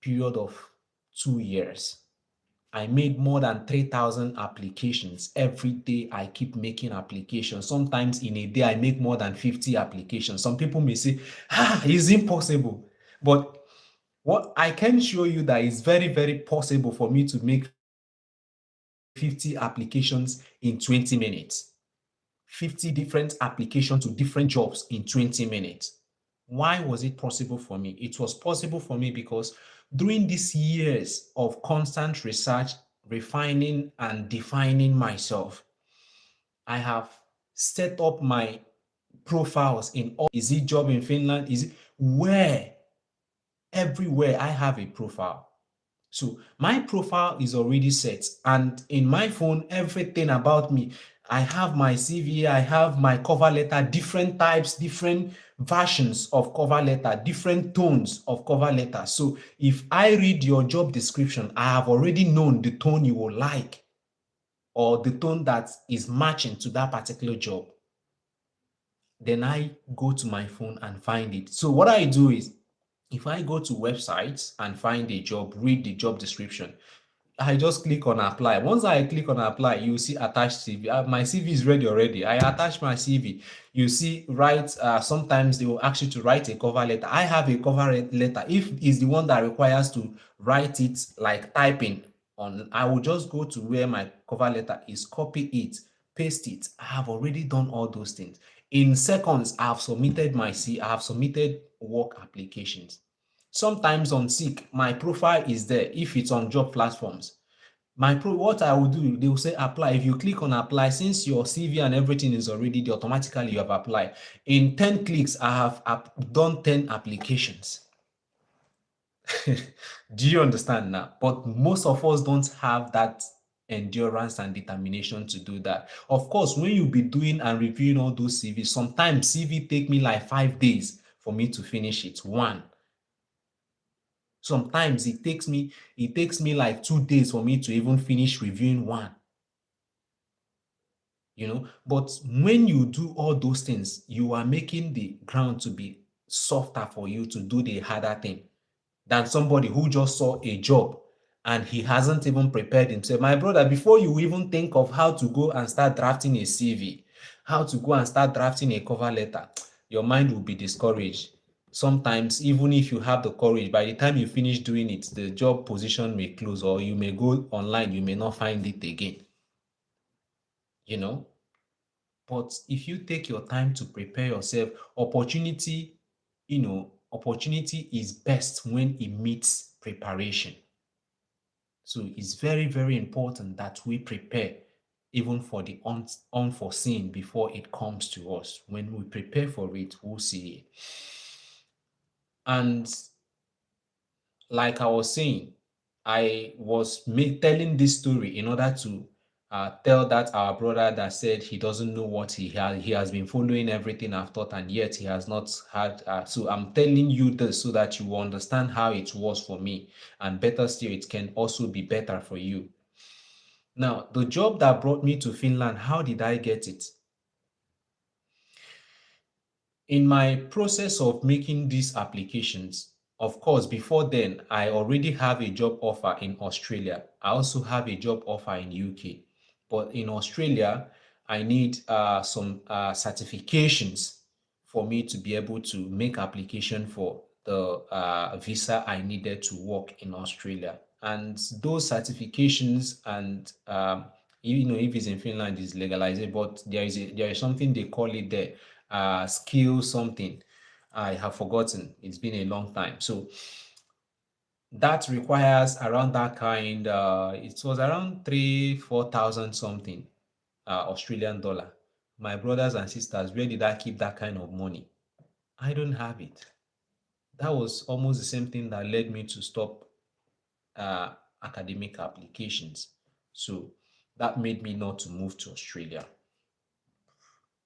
period of 2 years. I made more than 3,000 applications. Every day I keep making applications. Sometimes in a day I make more than 50 applications. Some people may say, it's impossible. But what I can show you that is very, very possible for me to make 50 applications in 20 minutes. 50 different applications to different jobs in 20 minutes. Why was it possible for me? It was possible for me because during these years of constant research, refining, and defining myself, I have set up my profiles in all. Is it job in Finland? Is it where? Everywhere I have a profile. So my profile is already set, and in my phone, everything about me, I have my CV, I have my cover letter, different types, different versions of cover letter, different tones of cover letter. So if I read your job description, I have already known the tone you will like or the tone that is matching to that particular job. Then I go to my phone and find it. So what I do is, if I go to websites and find a job, read the job description, I just click on apply. Once I click on apply, you see attached CV. My CV is ready already. I attach my CV. You see, sometimes they will ask you to write a cover letter. I have a cover letter. If it's the one that requires to write it like typing on, I will just go to where my cover letter is, copy it, paste it. I have already done all those things. In seconds, I have submitted I have submitted work applications. Sometimes on Seek, my profile is there if it's on job platforms. What I will do, they will say apply. If you click on apply, since your CV and everything is already there, automatically you have applied. In 10 clicks, I have done 10 applications. Do you understand now? But most of us don't have that endurance and determination to do that. Of course, when you be doing and reviewing all those CVs, sometimes CV take me like 5 days for me to finish it. One. Sometimes it takes me like 2 days for me to even finish reviewing one. But when you do all those things, you are making the ground to be softer for you to do the harder thing than somebody who just saw a job and he hasn't even prepared himself. My brother, before you even think of how to go and start drafting a CV, how to go and start drafting a cover letter, your mind will be discouraged. Sometimes, even if you have the courage, by the time you finish doing it, the job position may close, or you may go online, you may not find it again. But if you take your time to prepare yourself, opportunity is best when it meets preparation. So it's very, very important that we prepare even for the unforeseen before it comes to us. When we prepare for it, we'll see it. And like I was saying, I was telling this story in order to tell that our brother that said he doesn't know what he has been following everything I've taught, and yet he has not had. So I'm telling you this so that you will understand how it was for me, and better still, it can also be better for you. Now, the job that brought me to Finland, how did I get it? In my process of making these applications, of course, before then, I already have a job offer in Australia. I also have a job offer in UK. But in Australia, I need some certifications for me to be able to make application for the visa I needed to work in Australia. And those certifications and if it's in Finland, it's legalized, but there is something they call it there, skill something. I have forgotten. It's been a long time. So that requires around that kind. It was around 3-4 thousand something Australian dollar. My brothers and sisters, where did I keep that kind of money? I don't have it. That was almost the same thing that led me to stop uh, academic applications. So that made me not to move to Australia.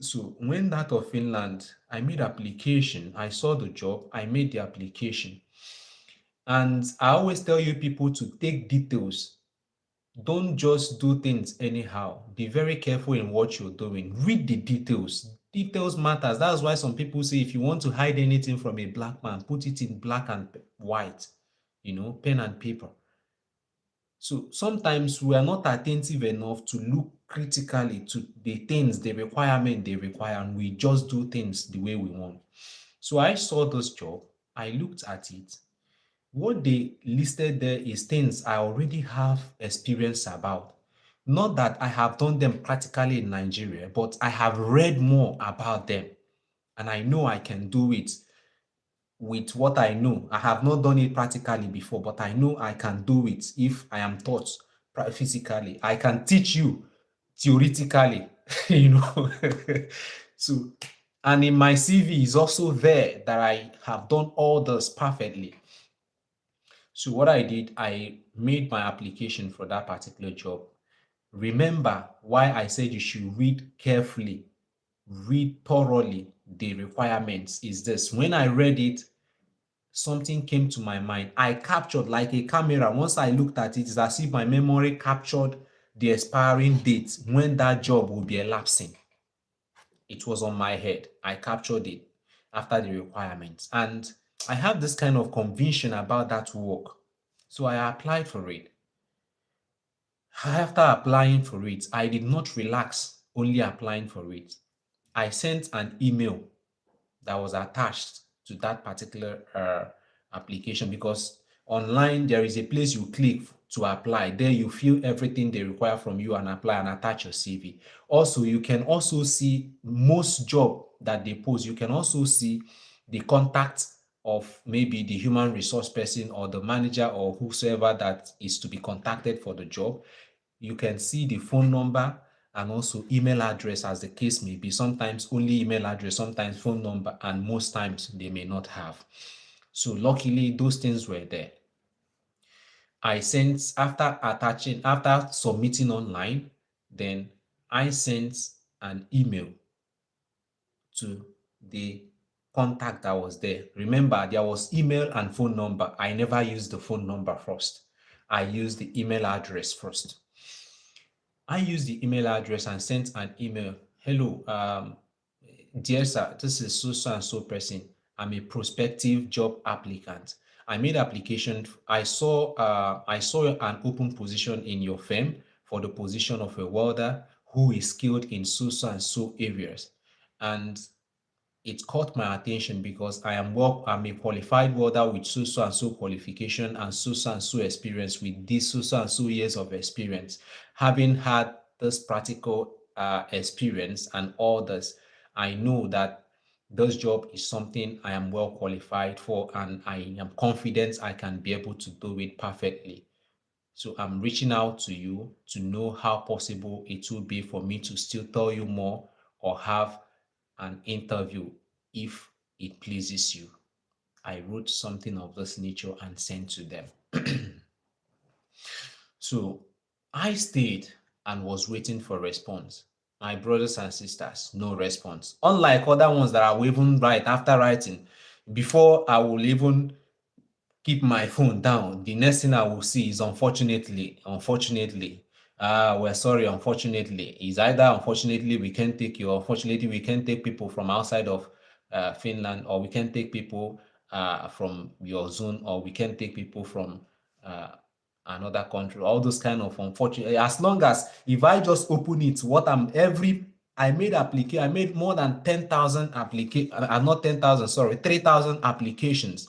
So when that of Finland, I made application. I saw the job. I made the application. And I always tell you people to take details. Don't just do things anyhow. Be very careful in what you're doing. Read the details. Details matters. That's why some people say if you want to hide anything from a black man, put it in black and white, pen and paper. So sometimes we are not attentive enough to look critically to the things, the requirement they require, and we just do things the way we want. So I saw this job, I looked at it. What they listed there is things I already have experience about. Not that I have done them practically in Nigeria, but I have read more about them and I know I can do it with what I know. I have not done it practically before, but I know I can do it if I am taught physically. I can teach you theoretically, you know. So, and in my CV is also there that I have done all this perfectly. So what I did, I made my application for that particular job. Remember why I said you should read carefully, read thoroughly the requirements is this. When I read it, something came to my mind. I captured like a camera. Once I looked at it, it's as if my memory captured the expiring date when that job will be elapsing. It was on my head. I captured it after the requirements. And I have this kind of conviction about that work. So I applied for it. After applying for it, I did not relax only applying for it. I sent an email that was attached to that particular application, because online there is a place you click to apply. There you fill everything they require from you and apply and attach your CV. Also, you can also see most job that they post. You can also see the contact of maybe the human resource person or the manager or whosoever that is to be contacted for the job. You can see the phone number and also email address as the case may be. Sometimes only email address, sometimes phone number, and most times they may not have. So luckily those things were there. I sent, after submitting online, then I sent an email to the contact that was there. Remember, there was email and phone number. I never used the phone number first. I used the email address first. I used the email address and sent an email. Hello, dear sir, this is so and so person. I'm a prospective job applicant. I made application. I saw an open position in your firm for the position of a welder who is skilled in so and so areas, and it caught my attention because I'm a qualified welder with so and so qualification and so experience with this so and so years of experience. Having had this practical experience and all this, I know that this job is something I am well qualified for, and I am confident I can be able to do it perfectly. So I'm reaching out to you to know how possible it will be for me to still tell you more or have an interview if it pleases you. I wrote something of this nature and sent to them. So I stayed and was waiting for response. My brothers and sisters, no response. Unlike other ones that I will even write after writing, before I will even keep my phone down, the next thing I will see is unfortunately, we're sorry, unfortunately. Is either unfortunately we can't take you, unfortunately we can't take people from outside of Finland, or we can take people from your zone, or we can take people from another country. All those kind of unfortunate. As long as if I just open it, I made more than 10,000 applications. Not 10,000, sorry, 3,000 applications.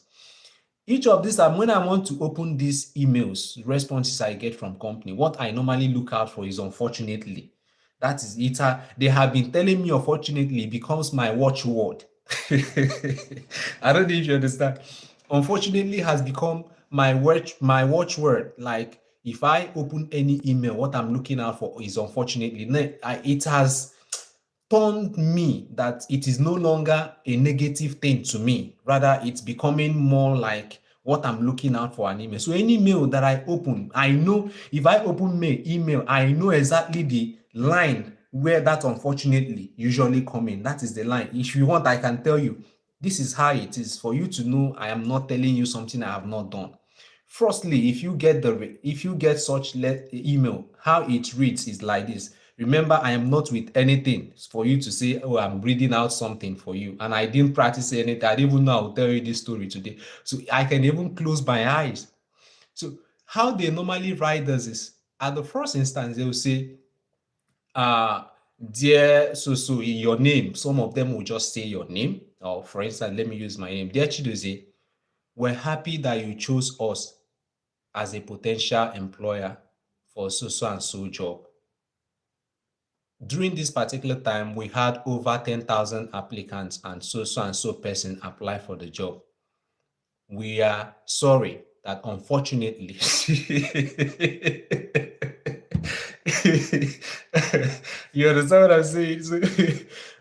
Each of these time when I want to open these emails, responses I get from company, what I normally look out for is unfortunately. That is it. They have been telling me unfortunately it becomes my watchword. I don't know if you understand. Unfortunately has become my watchword. Like if I open any email, what I'm looking out for is unfortunately. It has turned me that it is no longer a negative thing to me. Rather, it's becoming more like what I'm looking out for an email. So any mail that I open, I know if I open email, I know exactly the line where that unfortunately usually come in. That is the line. If you want, I can tell you this is how it is for you to know I am not telling you something I have not done. Firstly, if you get such email, how it reads is like this. Remember, I am not with anything for you to say, oh, I'm reading out something for you. And I didn't practice anything. I didn't even know I'll tell you this story today. So I can even close my eyes. So how they normally write this is at the first instance, they will say, dear so in your name. Some of them will just say your name. Or for instance, let me use my name. Dear Chidozie, we're happy that you chose us as a potential employer for so and so job. During this particular time, we had over 10,000 applicants and so person apply for the job. We are sorry that unfortunately, you understand what I'm saying? So,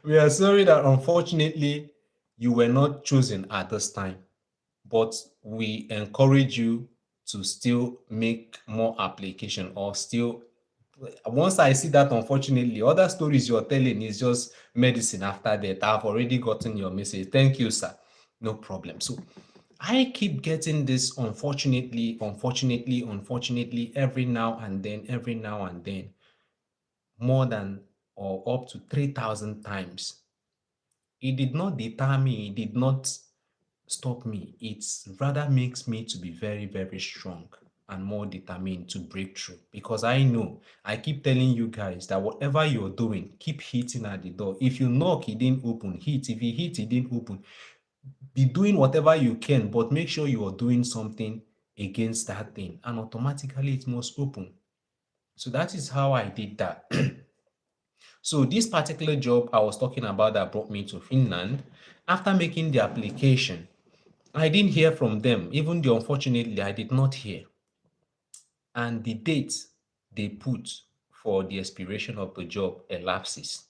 we are sorry that unfortunately you were not chosen at this time, but we encourage you to still make more application or still once I see that, unfortunately, other stories you're telling is just medicine after that. I've already gotten your message. Thank you, sir. No problem. So I keep getting this unfortunately, every now and then, more than or up to 3,000 times. It did not deter me, it did not stop me. It rather makes me to be very, very strong and more determined to break through because I know I keep telling you guys that whatever you're doing, keep hitting at the door. If you knock, it didn't open, hit. If you hit, it didn't open. Be doing whatever you can, but make sure you are doing something against that thing, and automatically it must open. So that is how I did that. So this particular job I was talking about that brought me to Finland, after making the application, I didn't hear from them. Even though unfortunately I did not hear. And the date they put for the expiration of the job elapses.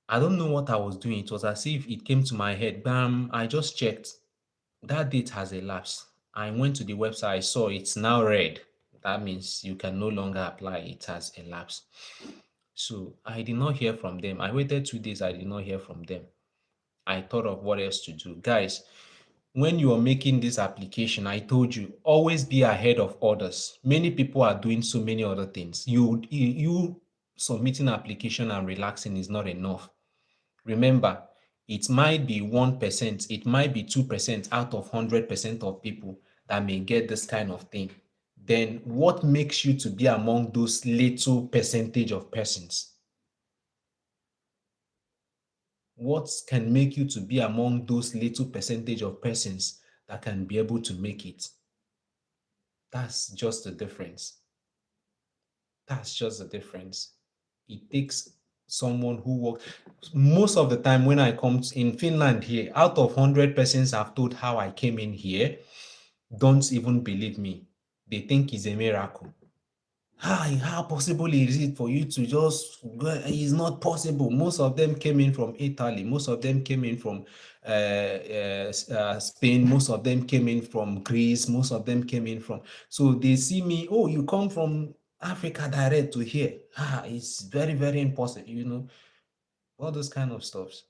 I don't know what I was doing. It was as if it came to my head. Bam, I just checked. That date has elapsed. I went to the website, I saw it's now red. That means you can no longer apply. It has elapsed. So I did not hear from them. I waited 2 days. I did not hear from them. I thought of what else to do. Guys, when you are making this application, I told you, always be ahead of others. Many people are doing so many other things. You submitting application and relaxing is not enough. Remember, it might be 1%, it might be 2% out of 100% of people that may get this kind of thing. Then what makes you to be among those little percentage of persons? What can make you to be among those little percentage of persons that can be able to make it? That's just the difference. That's just the difference. It takes someone who works. Most of the time when I come in Finland here, out of 100 persons I've told how I came in here, don't even believe me. They think it's a miracle. How possible is it for you to just go? It's not possible. Most of them came in from Italy. Most of them came in from Spain. Most of them came in from Greece. Most of them came in from. So they see me. Oh, you come from Africa direct to here. It's very, very impossible. You know, all those kind of stuffs.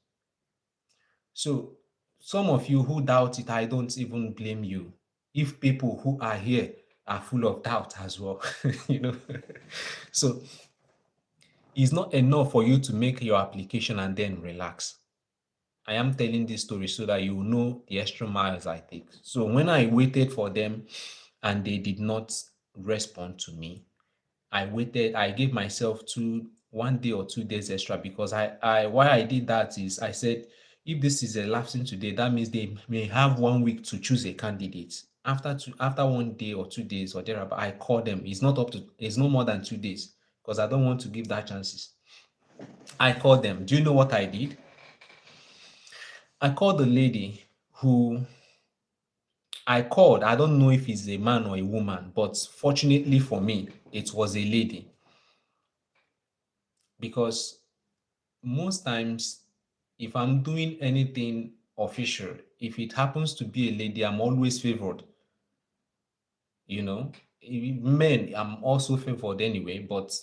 So some of you who doubt it, I don't even blame you. If people who are here are full of doubt as well, you know. So it's not enough for you to make your application and then relax. I am telling this story so that you know the extra miles I take. So when I waited for them and they did not respond to me, I waited, I gave myself 1 day or 2 days extra because why I did that is I said, If this is elapsing today, that means they may have 1 week to choose a candidate. After 1 day or 2 days or thereabout, I call them. It's no more than 2 days because I don't want to give that chances. I called them. Do you know what I did? I called the lady who I called. I don't know if it's a man or a woman, but fortunately for me, it was a lady. Because most times, if I'm doing anything official, if it happens to be a lady, I'm always favored. You know, men, I'm also favored anyway, but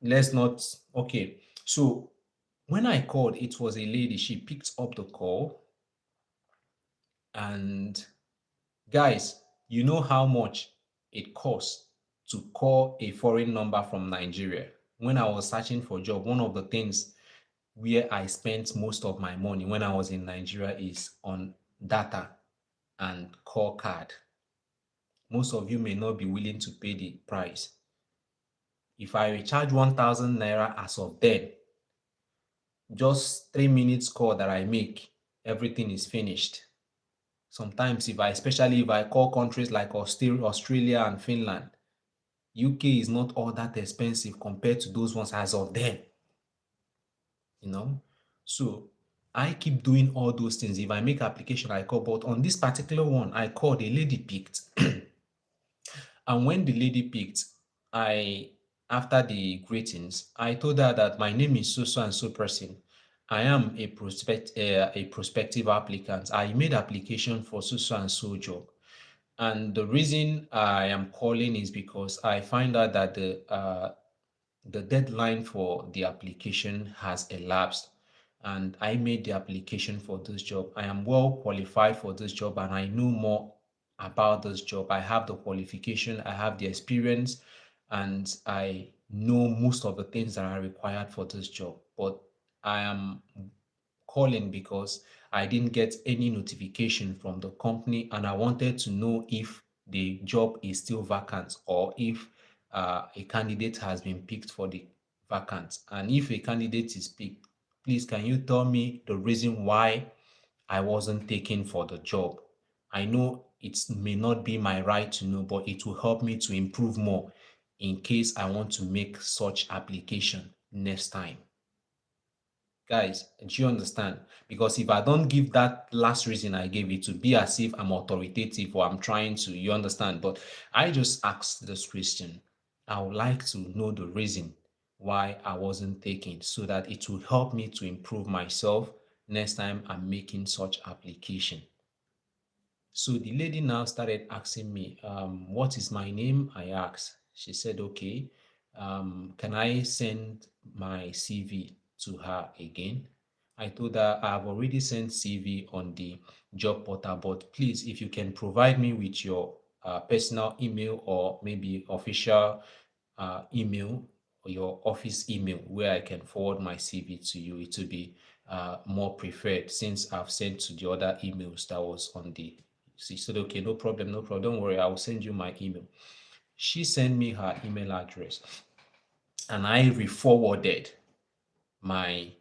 let's not. Okay. So when I called, it was a lady. She picked up the call. And guys, you know how much it costs to call a foreign number from Nigeria? When I was searching for a job, one of the things where I spent most of my money when I was in Nigeria is on data and call card. Most of you may not be willing to pay the price. If I recharge 1,000 naira as of then, just 3 minutes call that I make, everything is finished. Sometimes, especially if I call countries like Australia and Finland, UK is not all that expensive compared to those ones as of then. You know, so I keep doing all those things. If I make application, I call. But on this particular one, I called. A lady picked, and when the lady picked, I after the greetings, I told her that my name is so and so person. I am a prospective applicant. I made application for so and so job. And the reason I am calling is because I find out that the deadline for the application has elapsed, and I made the application for this job. I am well qualified for this job and I know more about this job. I have the qualification, I have the experience, and I know most of the things that are required for this job. But I am calling because I didn't get any notification from the company and I wanted to know if the job is still vacant or if a candidate has been picked for the vacant. And if a candidate is picked, please can you tell me the reason why I wasn't taken for the job? I know it may not be my right to know, but it will help me to improve more in case I want to make such application next time. Guys, do you understand? Because if I don't give that last reason I gave, it to be as if I'm authoritative or I'm trying to, you understand? But I just asked this question. I would like to know the reason why I wasn't taken so that it will help me to improve myself next time I'm making such application. So the lady now started asking me, what is my name? I asked. She said, okay, can I send my CV to her again? I told her I've already sent CV on the job portal, but please, if you can provide me with your personal email or maybe official email or your office email where I can forward my CV to you, it will be more preferred since I've sent to the other emails that was on the. She said, okay, no problem, no problem. Don't worry, I will send you my email. She sent me her email address and I re-forwarded my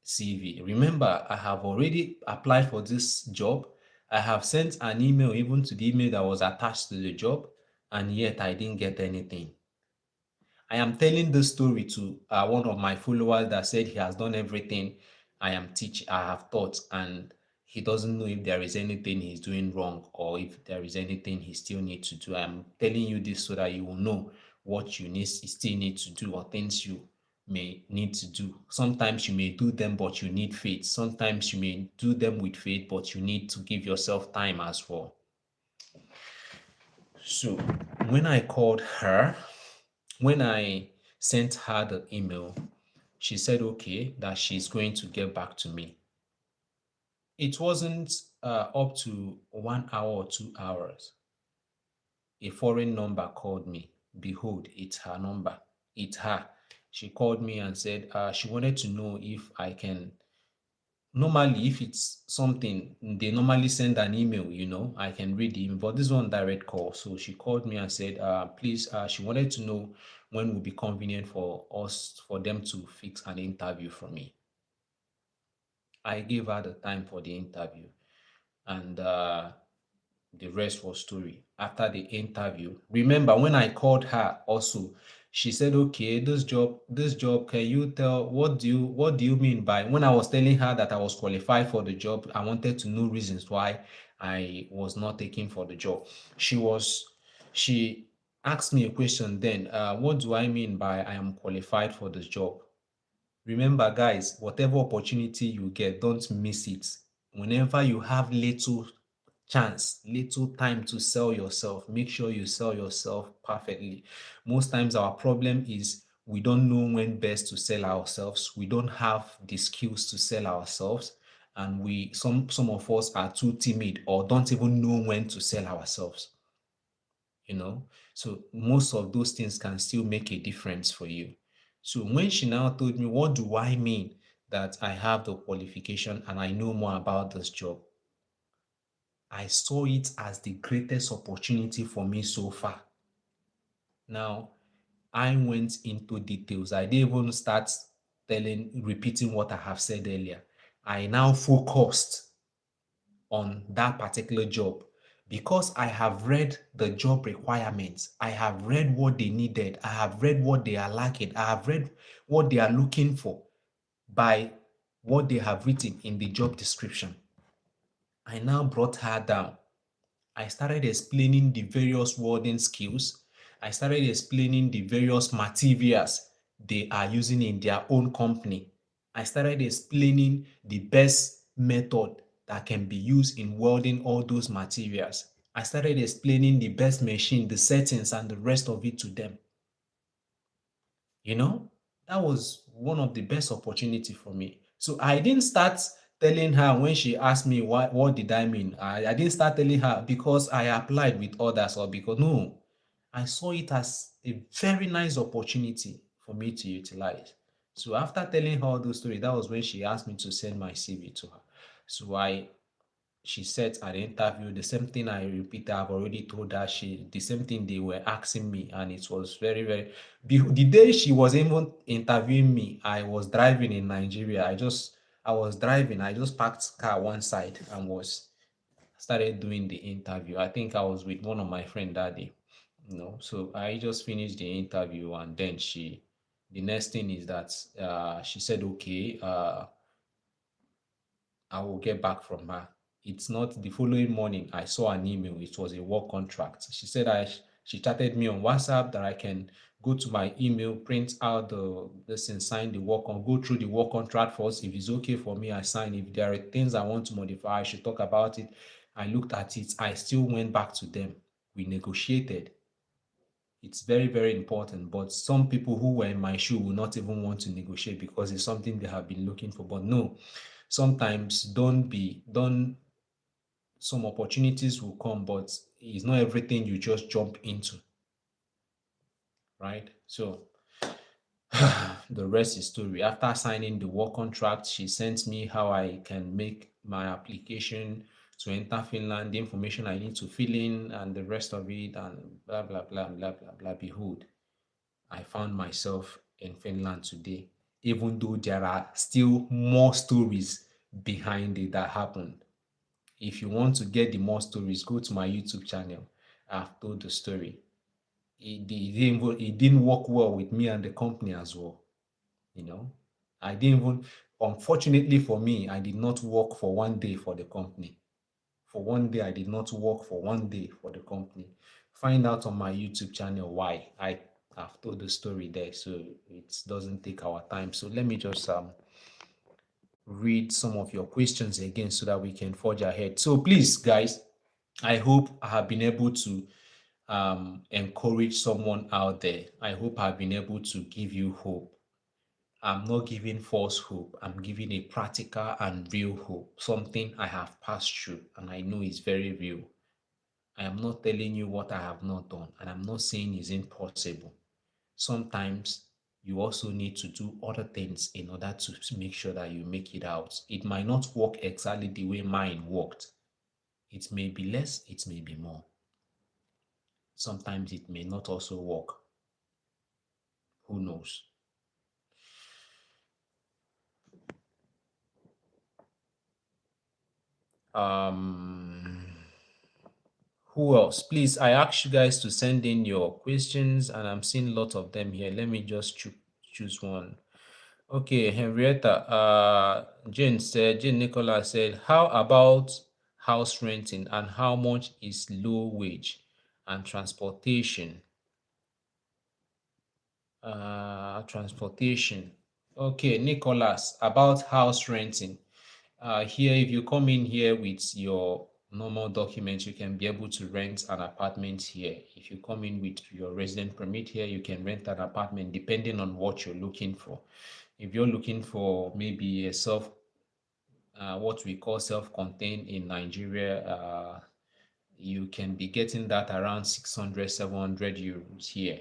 CV. Remember, I have already applied for this job. I have sent an email even to the email that was attached to the job, and yet I didn't get anything. I am telling this story to one of my followers that said he has done everything I have taught, and he doesn't know if there is anything he's doing wrong or if there is anything he still needs to do. I'm telling you this so that you will know what you still need to do or things you may need to do. Sometimes you may do them, but you need faith. Sometimes you may do them with faith, but you need to give yourself time as well. So when I called her, when I sent her the email, she said, okay, that she's going to get back to me. It wasn't up to 1 hour or 2 hours. A foreign number called me. Behold, it's her number. It's her. She called me and said she wanted to know if I can. Normally, if it's something, they normally send an email, I can read the email, but this one direct call. So she called me and said, please, she wanted to know when would be convenient for them to fix an interview for me. I gave her the time for the interview, and the rest was story. After the interview, remember when I called her also, she said, "Okay, this job, can you tell what do you mean by?" When I was telling her that I was qualified for the job, I wanted to know reasons why I was not taken for the job. She asked me a question then. What do I mean by I am qualified for this job? Remember, guys, whatever opportunity you get, don't miss it. Whenever you have little chance, little time to sell yourself, make sure you sell yourself perfectly. Most times, our problem is we don't know when best to sell ourselves. We don't have the skills to sell ourselves, and some of us are too timid or don't even know when to sell ourselves. You know, so most of those things can still make a difference for you. So when she now told me, what do I mean that I have the qualification and I know more about this job? I saw it as the greatest opportunity for me so far. Now, I went into details. I didn't even start repeating what I have said earlier. I now focused on that particular job because I have read the job requirements. I have read what they needed. I have read what they are lacking. I have read what they are looking for by what they have written in the job description. I now brought her down. I started explaining the various wording skills. I started explaining the various materials they are using in their own company. I started explaining the best method that can be used in welding all those materials. I started explaining the best machine, the settings, and the rest of it to them. You know, that was one of the best opportunity for me. So I didn't start telling her when she asked me what did I mean. I didn't start telling her because I applied with others or because no, I saw it as a very nice opportunity for me to utilize. So after telling her all those stories, that was when she asked me to send my CV to her. So she said at the interview the same thing I repeated. I've already told her the same thing they were asking me, and it was very, very. The day she was even interviewing me, I was driving in Nigeria. I was driving. I just parked car one side and was started doing the interview. I think I was with one of my friend that day. So I just finished the interview, and then the next thing is that she said, okay, I will get back from her. It's not the following morning. I saw an email. It was a work contract. She said she chatted me on WhatsApp that I can go to my email, print out this and sign the work on, go through the work contract first. If it's okay for me, I sign. If there are things I want to modify, I should talk about it. I looked at it. I still went back to them. We negotiated. It's very, very important. But some people who were in my shoe will not even want to negotiate because it's something they have been looking for. But no, sometimes don't some opportunities will come, but it's not everything you just jump into, right? So the rest is story. After signing the work contract, she sent me how I can make my application to enter Finland, the information I need to fill in, and the rest of it, and blah blah blah blah blah blah. Behold, I found myself in Finland today, even though there are still more stories behind it that happened. If you want to get the more stories, go to my YouTube channel. I've told the story. It didn't work well with me and the company as well. You know, I didn't even, unfortunately for me, I did not work for one day for the company. For one day, I did not work for one day for the company. Find out on my YouTube channel why. I've told the story there, so it doesn't take our time. So let me just read some of your questions again so that we can forge ahead. So please, guys, I hope I have been able to encourage someone out there. I hope I've been able to give you hope. I'm not giving false hope. I'm giving a practical and real hope, something I have passed through and I know is very real. I am not telling you what I have not done, and I'm not saying it's impossible. Sometimes you also need to do other things in order to make sure that you make it out. It might not work exactly the way mine worked. It may be less, it may be more. Sometimes it may not also work. Who knows? Um, who else? Please, I asked you guys to send in your questions, and I'm seeing a lot of them here. Let me just choose one. Okay, Henrietta. Jane Nicholas said, how about house renting and how much is low wage and transportation? Transportation. Okay, Nicholas, about house renting. Here, if you come in here with your normal documents, you can be able to rent an apartment here. If you come in with your resident permit here, you can rent an apartment depending on what you're looking for. If you're looking for maybe a what we call self-contained in Nigeria, you can be getting that around 600, 700 euros here,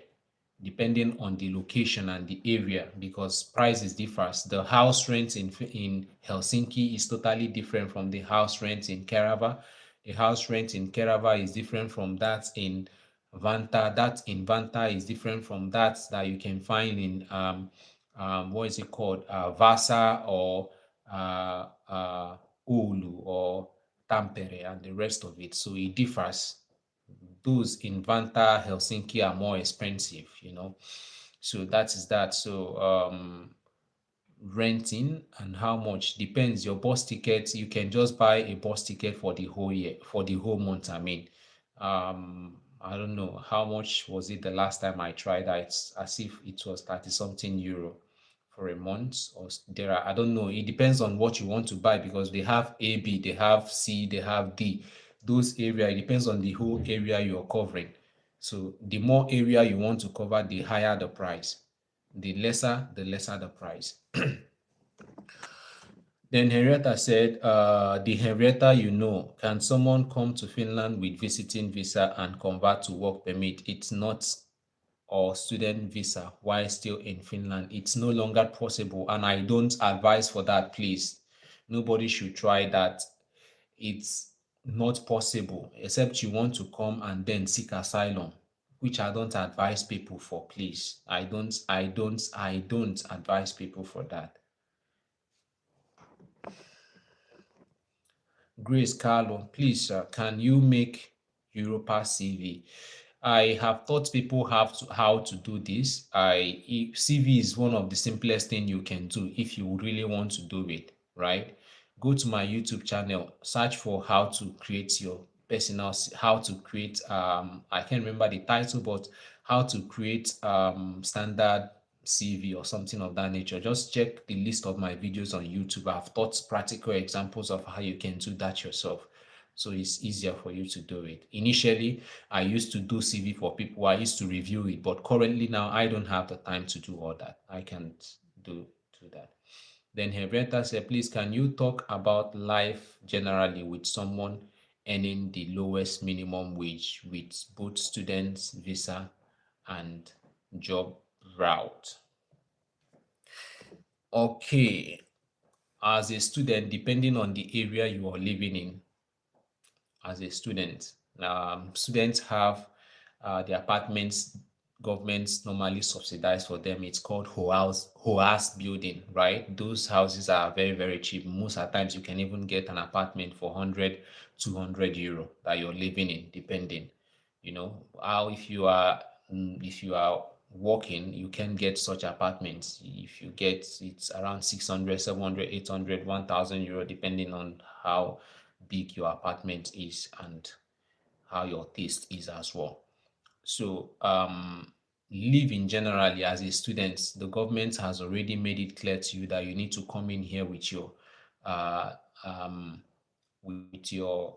depending on the location and the area, because prices differs. The house rent in Helsinki is totally different from the house rent in Kerava. The house rent in Kerava is different from that in Vanta. That in Vanta is different from that you can find in what is it called, Vasa or Oulu or Tampere and the rest of it. So it differs. Those in Vanta, Helsinki are more expensive, you know. So that is that. So renting and how much depends. Your bus ticket, you can just buy a bus ticket for the whole year, for the whole month. I mean, I don't know how much was it the last time I tried that. It's as if it was 30 something euro for a month, or there are, I don't know. It depends on what you want to buy because they have A, B, they have C, they have D. Those area, it depends on the whole area you're covering. So the more area you want to cover, the higher the price. The lesser the price. Then Henrietta said, the Henrietta you know, can someone come to Finland with visiting visa and convert to work permit? It's not, or student visa while still in Finland. It's no longer possible, and I don't advise for that, please. Nobody should try that. It's not possible except you want to come and then seek asylum, which I don't advise people for, please. I don't advise people for that. Grace Carlo, please, can you make Europa CV? I have taught people how to do this. CV is one of the simplest thing you can do if you really want to do it, right? Go to my YouTube channel, search for how to create your personal, how to create, I can't remember the title, but how to create standard CV or something of that nature. Just check the list of my videos on YouTube. I've taught practical examples of how you can do that yourself. So it's easier for you to do it. Initially, I used to do CV for people. I used to review it, but currently now I don't have the time to do all that. I can't do that. Then Henrietta said, please, can you talk about life generally with someone earning the lowest minimum wage with both students, visa, and job route? Okay, as a student, depending on the area you are living in, as a student, students have the apartments governments normally subsidize for them. It's called HOAS building, right? Those houses are very, very cheap. Most of the times you can even get an apartment for 100, 200 euro that you're living in, depending. You know, how if you are working, you can get such apartments. If you get, it's around 600, 700, 800, 1,000 euro, depending on how big your apartment is and how your taste is as well. So, living generally as a student, the government has already made it clear to you that you need to come in here uh, um, with your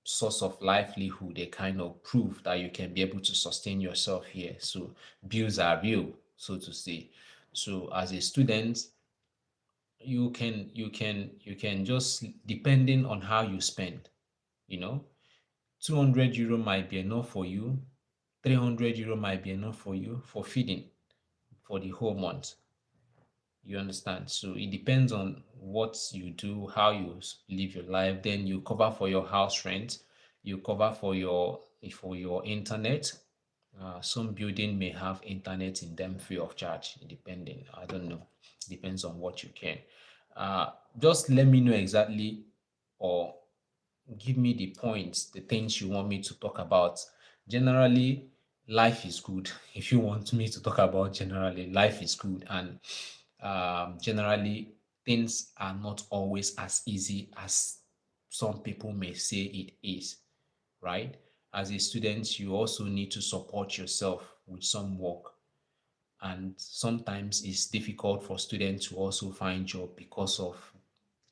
source of livelihood, a kind of proof that you can be able to sustain yourself here. So, bills are real, so to say. So, as a student, you can just, depending on how you spend, you know, 200 euro might be enough for you, 300 euro might be enough for you for feeding for the whole month. You understand? So it depends on what you do, how you live your life. Then you cover for your house rent, you cover for your internet. Some building may have internet in them free of charge, depending. I don't know. Depends on what you can. Just let me know exactly or give me the points, the things you want me to talk about. Generally, life is good. If you want me to talk about generally, life is good. And generally, things are not always as easy as some people may say it is, right? As a student, you also need to support yourself with some work. And sometimes it's difficult for students to also find job because of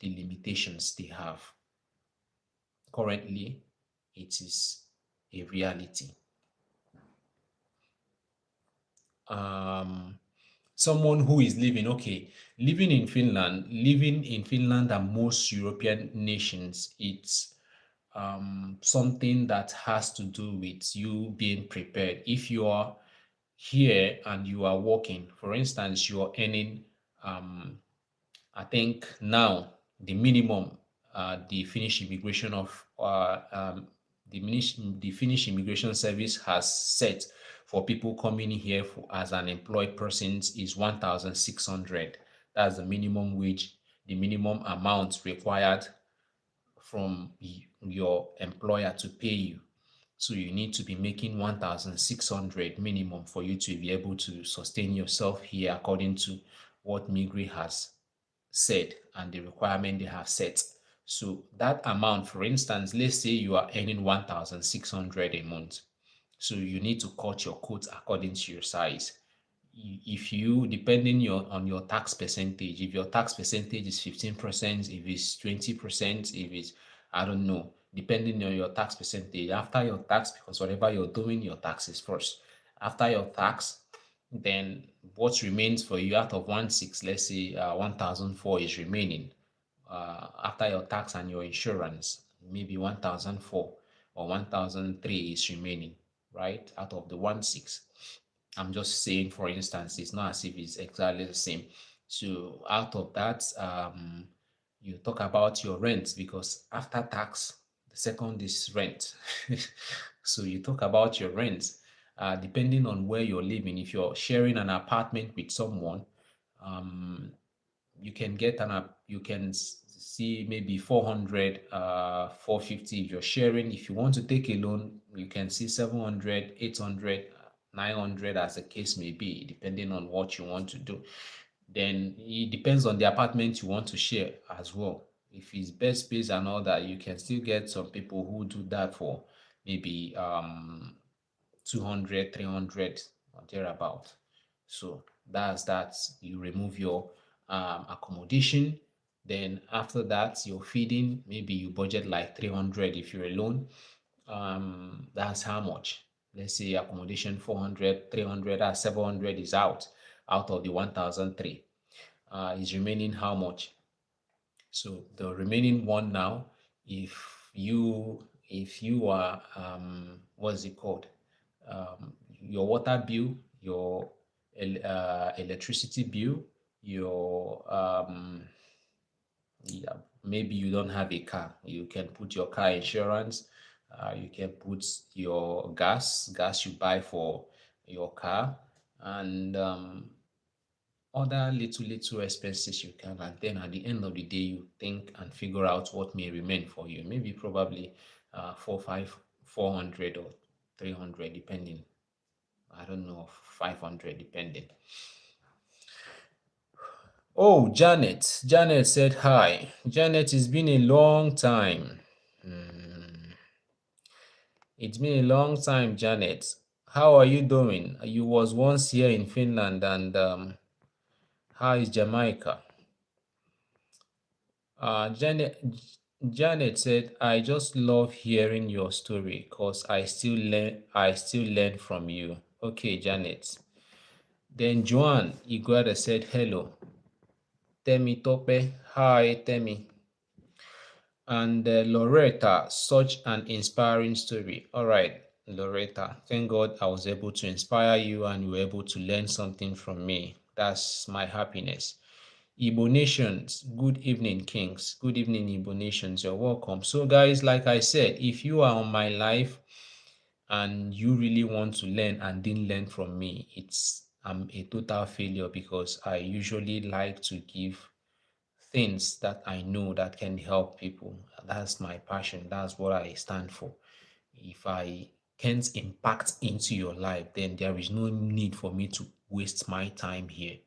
the limitations they have. Currently, it is a reality. Um, Someone who is living in Finland and most European nations, it's something that has to do with you being prepared. If you are here and you are working, for instance, you are earning I think now the minimum the Finnish immigration of the Finnish immigration service has set for people coming here as an employed person is 1,600. That's the minimum wage, the minimum amount required from your employer to pay you. So you need to be making 1,600 minimum for you to be able to sustain yourself here according to what Migri has said and the requirement they have set. So that amount, for instance, let's say you are earning 1,600 a month. So you need to cut your coat according to your size. If you, depending on your tax percentage, if your tax percentage is 15%, if it's 20%, if it's, I don't know, depending on your tax percentage, after your tax, because whatever you're doing, your taxes first. After your tax, then what remains for you out of 1,600, let's say 1,004 is remaining after your tax and your insurance, maybe 1,004 or 1,003 is remaining, right? Out of the 1,600. I'm just saying, for instance, it's not as if it's exactly the same. So out of that, you talk about your rent because after tax, the second is rent. So you talk about your rent, depending on where you're living. If you're sharing an apartment with someone, um, you can get you can see maybe 400 450 if you're sharing. If you want to take a loan, you can see 700, 800, 900, as the case may be, depending on what you want to do. Then it depends on the apartment you want to share as well. If it's best space and all that, you can still get some people who do that for maybe 200, 300 or thereabout. So that's that. You remove your accommodation. Then after that, your feeding, maybe you budget like 300 if you're alone. That's how much. Let's say accommodation 400, 300, 700 is out of the 1,003. Is remaining how much? So the remaining one now, if you are what's it called? Your water bill, your electricity bill, your yeah, maybe you don't have a car, you can put your car insurance, you can put your gas you buy for your car, and other little expenses you can, and then at the end of the day you think and figure out what may remain for you, maybe probably 400 or 300 depending, I don't know, 500 depending. Oh, Janet said hi. Janet, it's been a long time. It's been a long time, Janet. How are you doing? You was once here in Finland, and how is Jamaica? Janet said, I just love hearing your story because I still learn from you. Okay, Janet. Then Joan Iguada said hello. Temi Tope, hi Temi. And Loretta, such an inspiring story. All right, Loretta, thank God I was able to inspire you and you were able to learn something from me. That's my happiness. Igbo Nations, good evening, Kings. Good evening, Igbo Nations. You're welcome. So, guys, like I said, if you are on my live and you really want to learn and didn't learn from me, I'm a total failure because I usually like to give things that I know that can help people. That's my passion. That's what I stand for. If I can't impact into your life, then there is no need for me to waste my time here.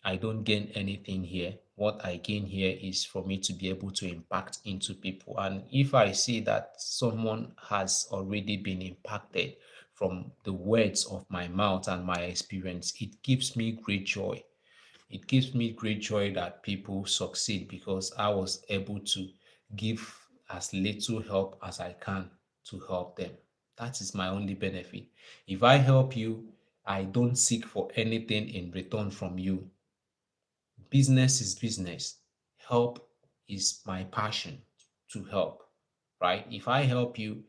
I don't gain anything here. What I gain here is for me to be able to impact into people. And if I see that someone has already been impacted from the words of my mouth and my experience, it gives me great joy. It gives me great joy that people succeed because I was able to give as little help as I can to help them. That is my only benefit. If I help you, I don't seek for anything in return from you. Business is business. Help is my passion to help, right? If I help you,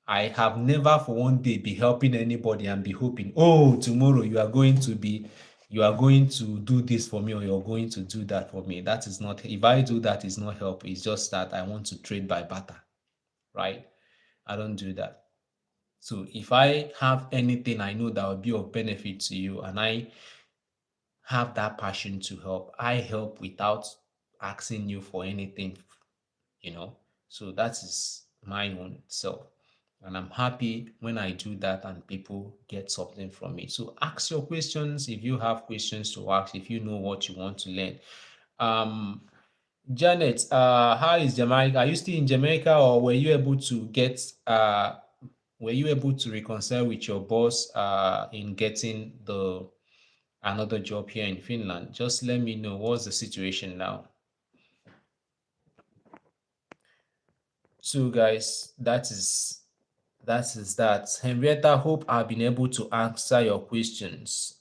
I have never for one day be helping anybody and be hoping, oh, tomorrow you are going to do this for me or you're going to do that for me. That is not, if I do that, it's not help. It's just that I want to trade by barter, right? I don't do that. So if I have anything I know that will be of benefit to you and I have that passion to help, I help without asking you for anything, you know. So that is my own self. And I'm happy when I do that and people get something from it. So ask your questions if you have questions to ask, if you know what you want to learn. Um, Janet, how is Jamaica? Are you still in Jamaica or were you able to reconcile with your boss in getting the another job here in Finland? Just let me know what's the situation now. So guys, that. Henrietta, hope I've been able to answer your questions.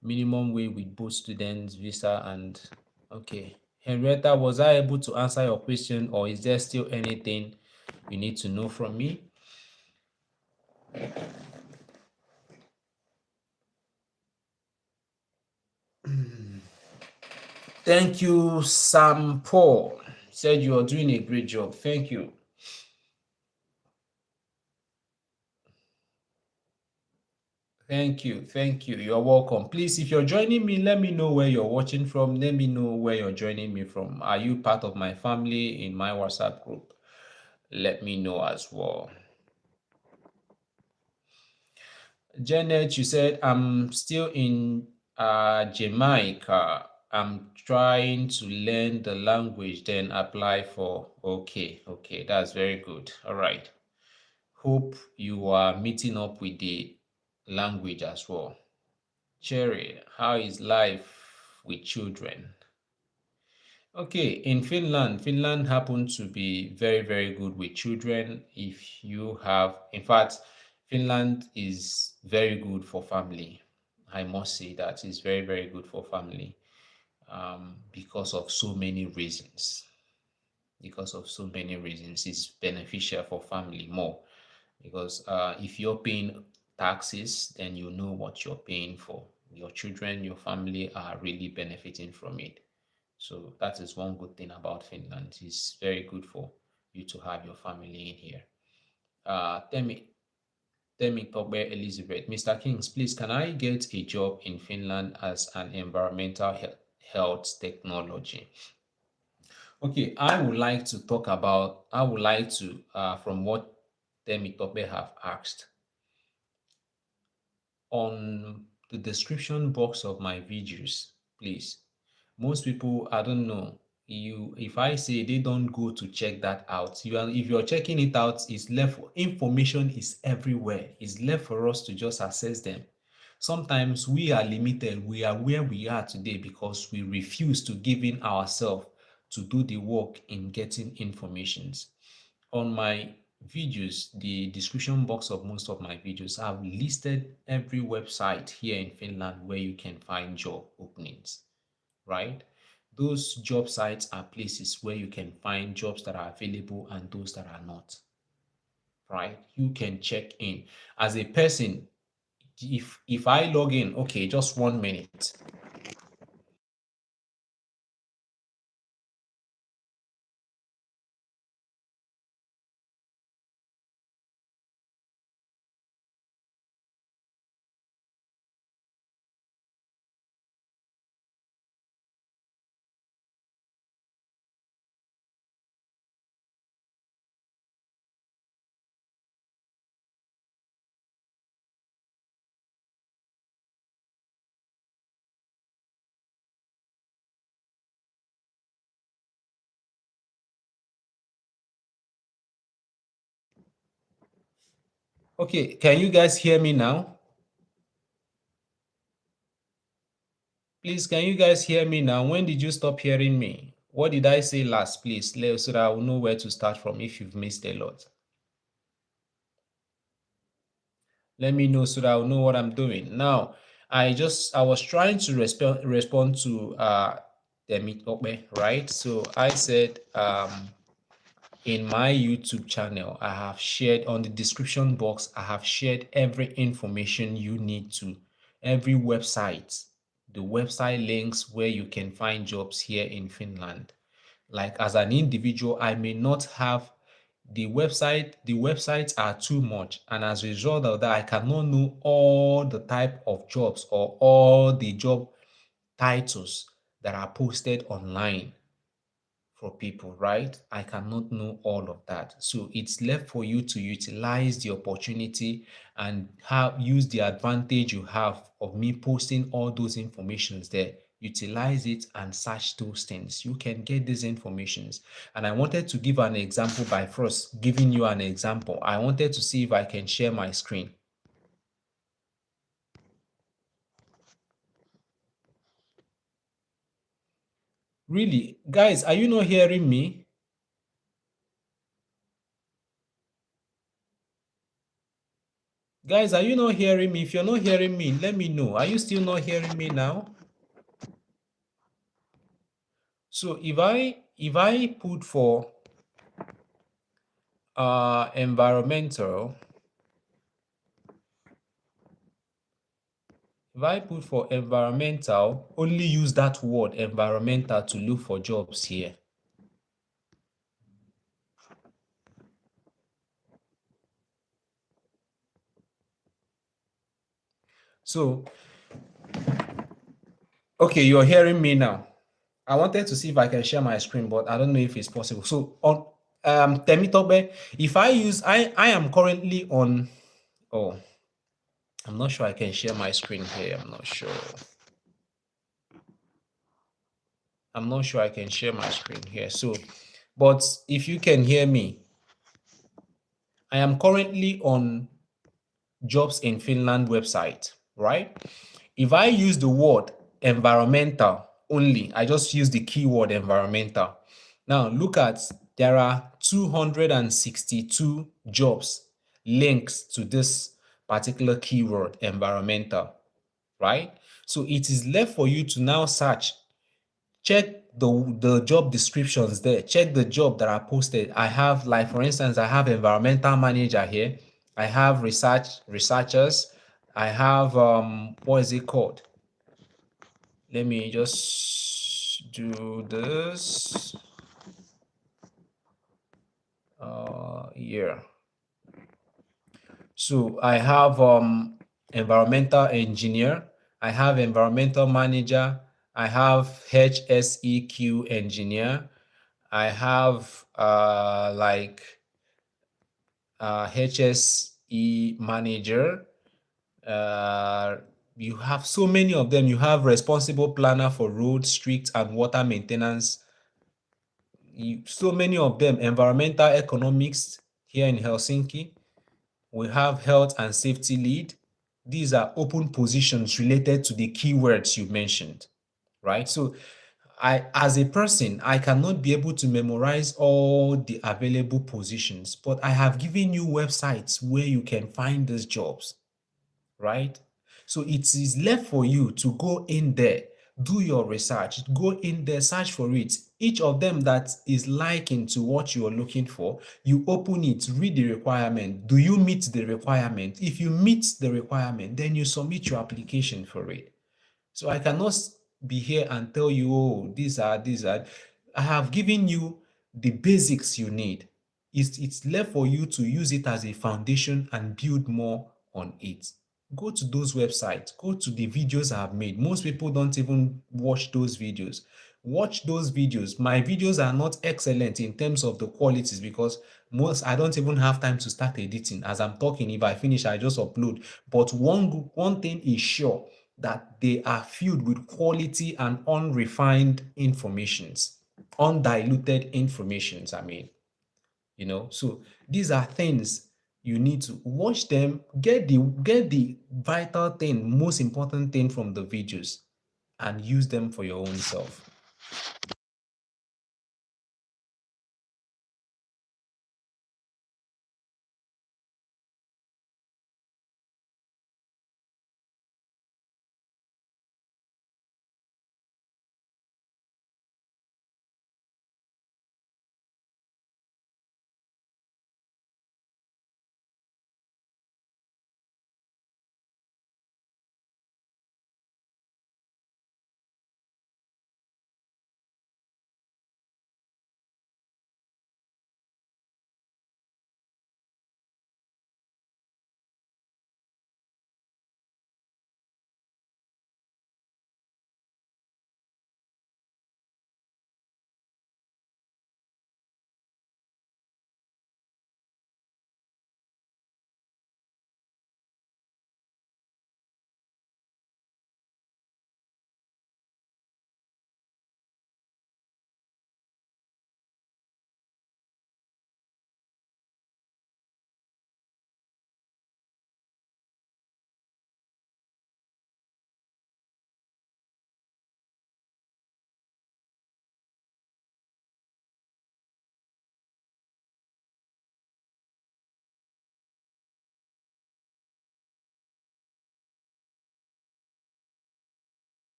Minimum wage with both students, visa, and okay. Henrietta, was I able to answer your question, or is there still anything you need to know from me? Thank you, Sam Paul. Said you are doing a great job. Thank you. Thank you. Thank you. You're welcome. Please, if you're joining me, let me know where you're watching from. Let me know where you're joining me from. Are you part of my family in my WhatsApp group? Let me know as well. Janet, you said I'm still in Jamaica. I'm trying to learn the language, then apply for. Okay, okay, that's very good. All right. Hope you are meeting up with the language as well. Cherry, how is life with children? Okay, in Finland, Finland happens to be very, very good with children. If you have, in fact, Finland is very good for family. I must say that is very, very good for family because of so many reasons. Because of so many reasons, it's beneficial for family more. Because if you're paying taxes, then you know what you're paying for. Your children, your family are really benefiting from it. So that is one good thing about Finland. It's very good for you to have your family in here. Tell me, Togbe Elizabeth, Mr. Kings, please, can I get a job in Finland as an environmental health technology? Okay, I would like to, from what Temi Togbe have asked, on the description box of my videos, please. Most people, I don't know, you if I say they don't go to check that out, if you're checking it out, it's left information is everywhere. It's left for us to just access them. Sometimes we are limited. We are where we are today because we refuse to give in ourselves to do the work in getting informations. On my videos, the description box of most of my videos, I've listed every website here in Finland where you can find job openings, right? Those job sites are places where you can find jobs that are available and those that are not, right? You can check in. As a person, if I log in, okay, just 1 minute. Okay, can you guys hear me now? Please, can you guys hear me now? When did you stop hearing me? What did I say last, please? So that I will know where to start from if you've missed a lot. Let me know so that I'll know what I'm doing. Now, I was trying to respond to Demi Okbe, right? So I said in my YouTube channel, I have shared on the description box, I have shared every information you need to, every website, the website links where you can find jobs here in Finland. Like as an individual, I may not have the websites are too much, and as a result of that, I cannot know all the type of jobs or all the job titles that are posted online for people, right? I cannot know all of that. So it's left for you to utilize the opportunity and use the advantage you have of me posting all those informations there. Utilize it and search those things. You can get these informations. And I wanted to give an example by first giving you an example. I wanted to see if I can share my screen. Really, guys, are you not hearing me? Guys, are you not hearing me? If you're not hearing me, let me know. Are you still not hearing me now? So if I put for environmental, if I put for environmental, only use that word environmental to look for jobs here. So, okay, you're hearing me now. I wanted to see if I can share my screen, but I don't know if it's possible. So on Temitope, if I am currently on, oh, I'm not sure I can share my screen here. I'm not sure. I'm not sure I can share my screen here. So, but if you can hear me, I am currently on Jobs in Finland website, right? If I use the word environmental only, I just use the keyword environmental. Now look at, there are 262 jobs links to this particular keyword environmental, right? So it is left for you to now search, check the job descriptions there, check the job that are posted. I have, like for instance, I have environmental manager here, I have researchers, I have what is it called, let me just do this here. So I have environmental engineer, I have environmental manager, I have HSEQ engineer, I have like HSE manager. You have so many of them. You have responsible planner for road, street, and water maintenance. So many of them. Environmental economics here in Helsinki. We have health and safety lead. These are open positions related to the keywords you mentioned, right? So as a person, I cannot be able to memorize all the available positions, but I have given you websites where you can find these jobs, right? So it is left for you to go in there, do your research, go in there, search for it. Each of them that is liking to what you are looking for, you open it, read the requirement. Do you meet the requirement? If you meet the requirement, then you submit your application for it. So I cannot be here and tell you, oh, these are. I have given you the basics you need. It's left for you to use it as a foundation and build more on it. Go to those websites, go to the videos I have made. Most people don't even watch those videos. Watch those videos. My videos are not excellent in terms of the qualities because I don't even have time to start editing. As I'm talking, if I finish, I just upload. But one thing is sure, that they are filled with quality and unrefined informations, undiluted informations, I mean. So these are things you need to watch them, get the vital thing, most important thing from the videos, and use them for your own self.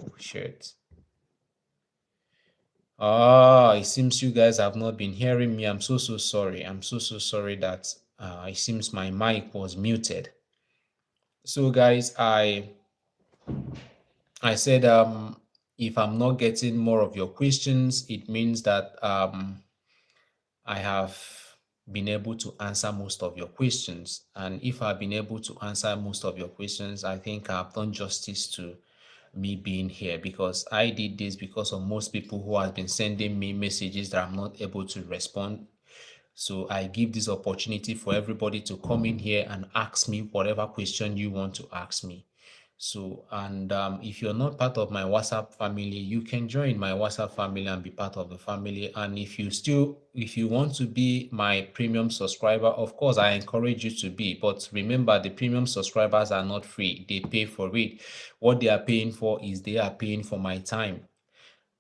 Oh, shit. It seems you guys have not been hearing me. I'm so sorry. I'm so sorry that it seems my mic was muted. So guys, I said if I'm not getting more of your questions, it means that I have been able to answer most of your questions. And if I've been able to answer most of your questions, I think I've done justice to me being here, because I did this because of most people who have been sending me messages that I'm not able to respond. So I give this opportunity for everybody to come in here and ask me whatever question you want to ask me. So, and if you're not part of my WhatsApp family, you can join my WhatsApp family and be part of the family. And if you want to be my premium subscriber, of course, I encourage you to be. But remember, the premium subscribers are not free, they pay for it. What they are paying for is they are paying for my time.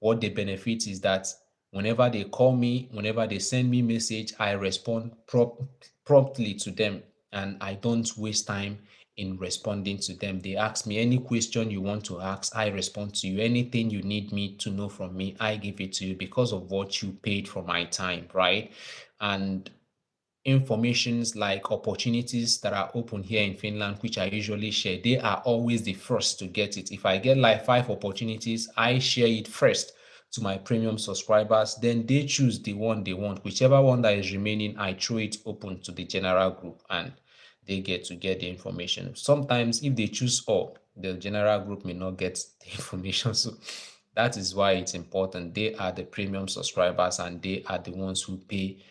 What the benefit is that whenever they call me, whenever they send me message, I respond promptly to them, and I don't waste time in responding to them. They ask me any question you want to ask, I respond to you. Anything you need me to know from me, I give it to you because of what you paid for my time, right? And informations like opportunities that are open here in Finland, which I usually share, they are always the first to get it. If I get like 5 opportunities, I share it first to my premium subscribers. Then they choose the one they want. Whichever one that is remaining, I throw it open to the general group and they get to get the information. Sometimes if they choose all, the general group may not get the information. So that is why it's important. They are the premium subscribers and they are the ones who pay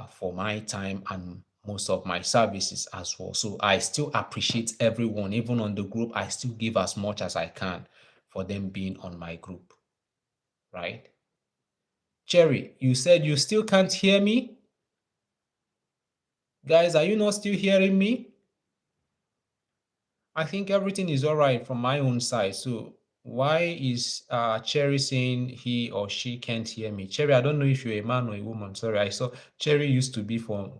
for my time and most of my services as well. So I still appreciate everyone, even on the group. I still give as much as I can for them being on my group, right? Cherry, you said you still can't hear me? Guys, are you not still hearing me? I think everything is all right from my own side. So why is Cherry saying he or she can't hear me? Cherry, I don't know if you're a man or a woman. Sorry, I saw Cherry used to be for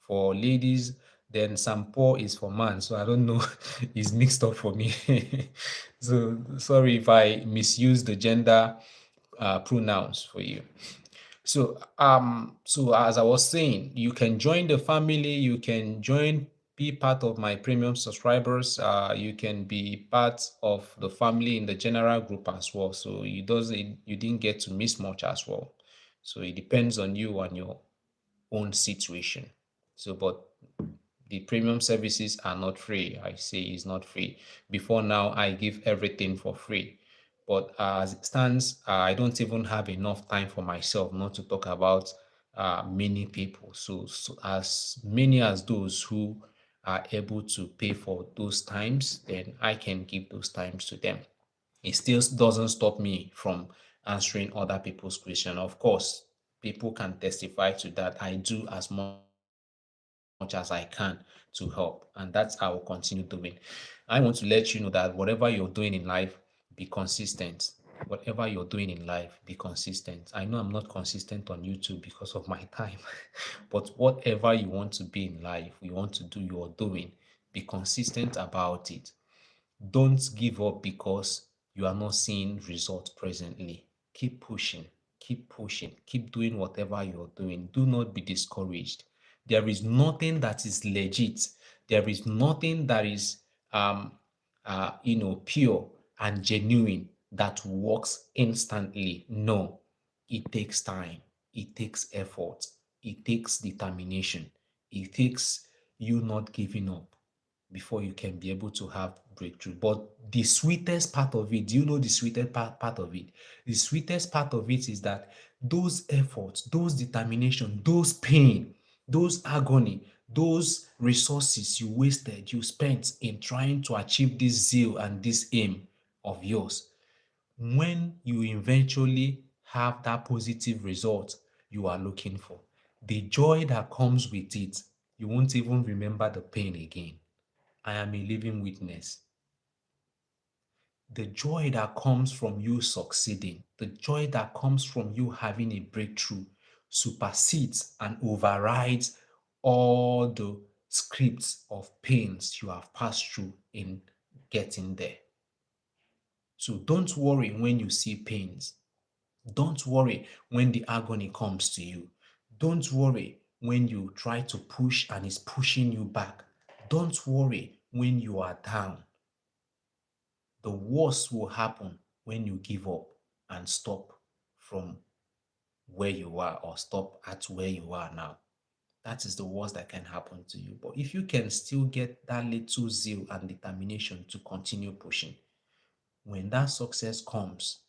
ladies, then Sampo is for man. So I don't know. It's mixed up for me. So sorry if I misuse the gender pronouns for you. So as I was saying, you can join the family, you can be part of my premium subscribers, you can be part of the family in the general group as well. So you didn't get to miss much as well. So it depends on you and your own situation. So, but the premium services are not free. I say it's not free. Before now, I give everything for free. But as it stands, I don't even have enough time for myself, not to talk about many people. So as many as those who are able to pay for those times, then I can give those times to them. It still doesn't stop me from answering other people's question. Of course, people can testify to that. I do as much as I can to help, and that's how I will continue doing. I want to let you know that whatever you're doing in life, be consistent. Whatever you're doing in life, be consistent. I know I'm not consistent on YouTube because of my time, but whatever you want to be in life, you want to do, you're doing, be consistent about it. Don't give up because you are not seeing results presently. Keep pushing, keep doing whatever you're doing. Do not be discouraged. There is nothing that is legit. There is nothing that is pure and genuine that works instantly. No, it takes time, it takes effort, it takes determination, it takes you not giving up before you can be able to have breakthrough. But the sweetest part of it, do you know the sweetest part of it? The sweetest part of it is that those efforts, those determination, those pain, those agony, those resources you wasted, you spent in trying to achieve this zeal and this aim of yours, when you eventually have that positive result you are looking for, the joy that comes with it, you won't even remember the pain again. I am a living witness. The joy that comes from you succeeding, the joy that comes from you having a breakthrough supersedes and overrides all the scripts of pains you have passed through in getting there. So don't worry when you see pains. Don't worry when the agony comes to you. Don't worry when you try to push and it's pushing you back. Don't worry when you are down. The worst will happen when you give up and stop from where you are or stop at where you are now. That is the worst that can happen to you. But if you can still get that little zeal and determination to continue pushing, when that success comes,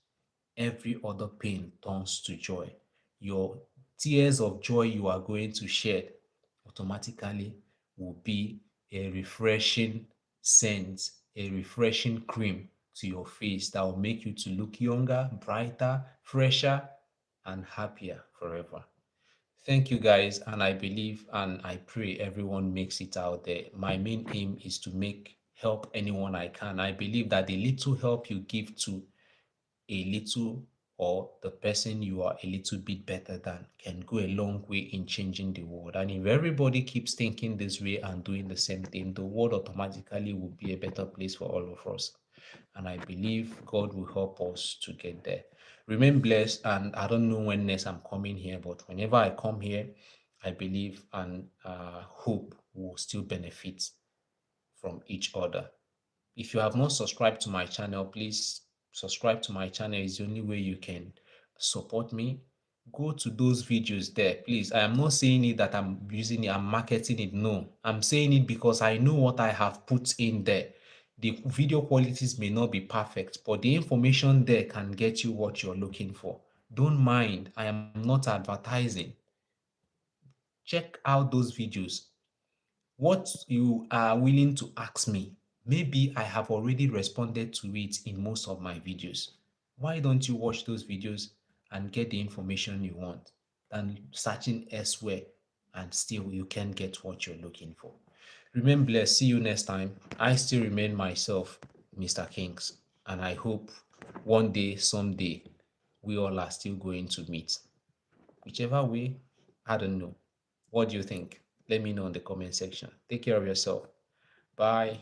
every other pain turns to joy. Your tears of joy you are going to shed automatically will be a refreshing scent, a refreshing cream to your face that will make you to look younger, brighter, fresher, and happier forever. Thank you guys, and I believe and I pray everyone makes it out there. My main aim is to make help anyone I can. I believe that the little help you give to a little or the person you are a little bit better than can go a long way in changing the world. And if everybody keeps thinking this way and doing the same thing, the world automatically will be a better place for all of us. And I believe God will help us to get there. Remain blessed. And I don't know when next I'm coming here, but whenever I come here, I believe and hope will still benefit from each other. If you have not subscribed to my channel, please subscribe to my channel. It's the only way you can support me. Go to those videos there, please. I am not saying it that I'm using it, I'm marketing it. No, I'm saying it because I know what I have put in there. The video qualities may not be perfect, but the information there can get you what you're looking for. Don't mind, I am not advertising. Check out those videos. what you are willing to ask me, maybe I have already responded to it in most of my videos. Why don't you watch those videos and get the information you want than searching elsewhere and still you can't get what you're looking for? Remain blessed. See you next time. I still remain myself, Mr. Kings, and I hope one day, someday, we all are still going to meet. Whichever way, I don't know. What do you think? Let me know in the comment section. Take care of yourself. Bye.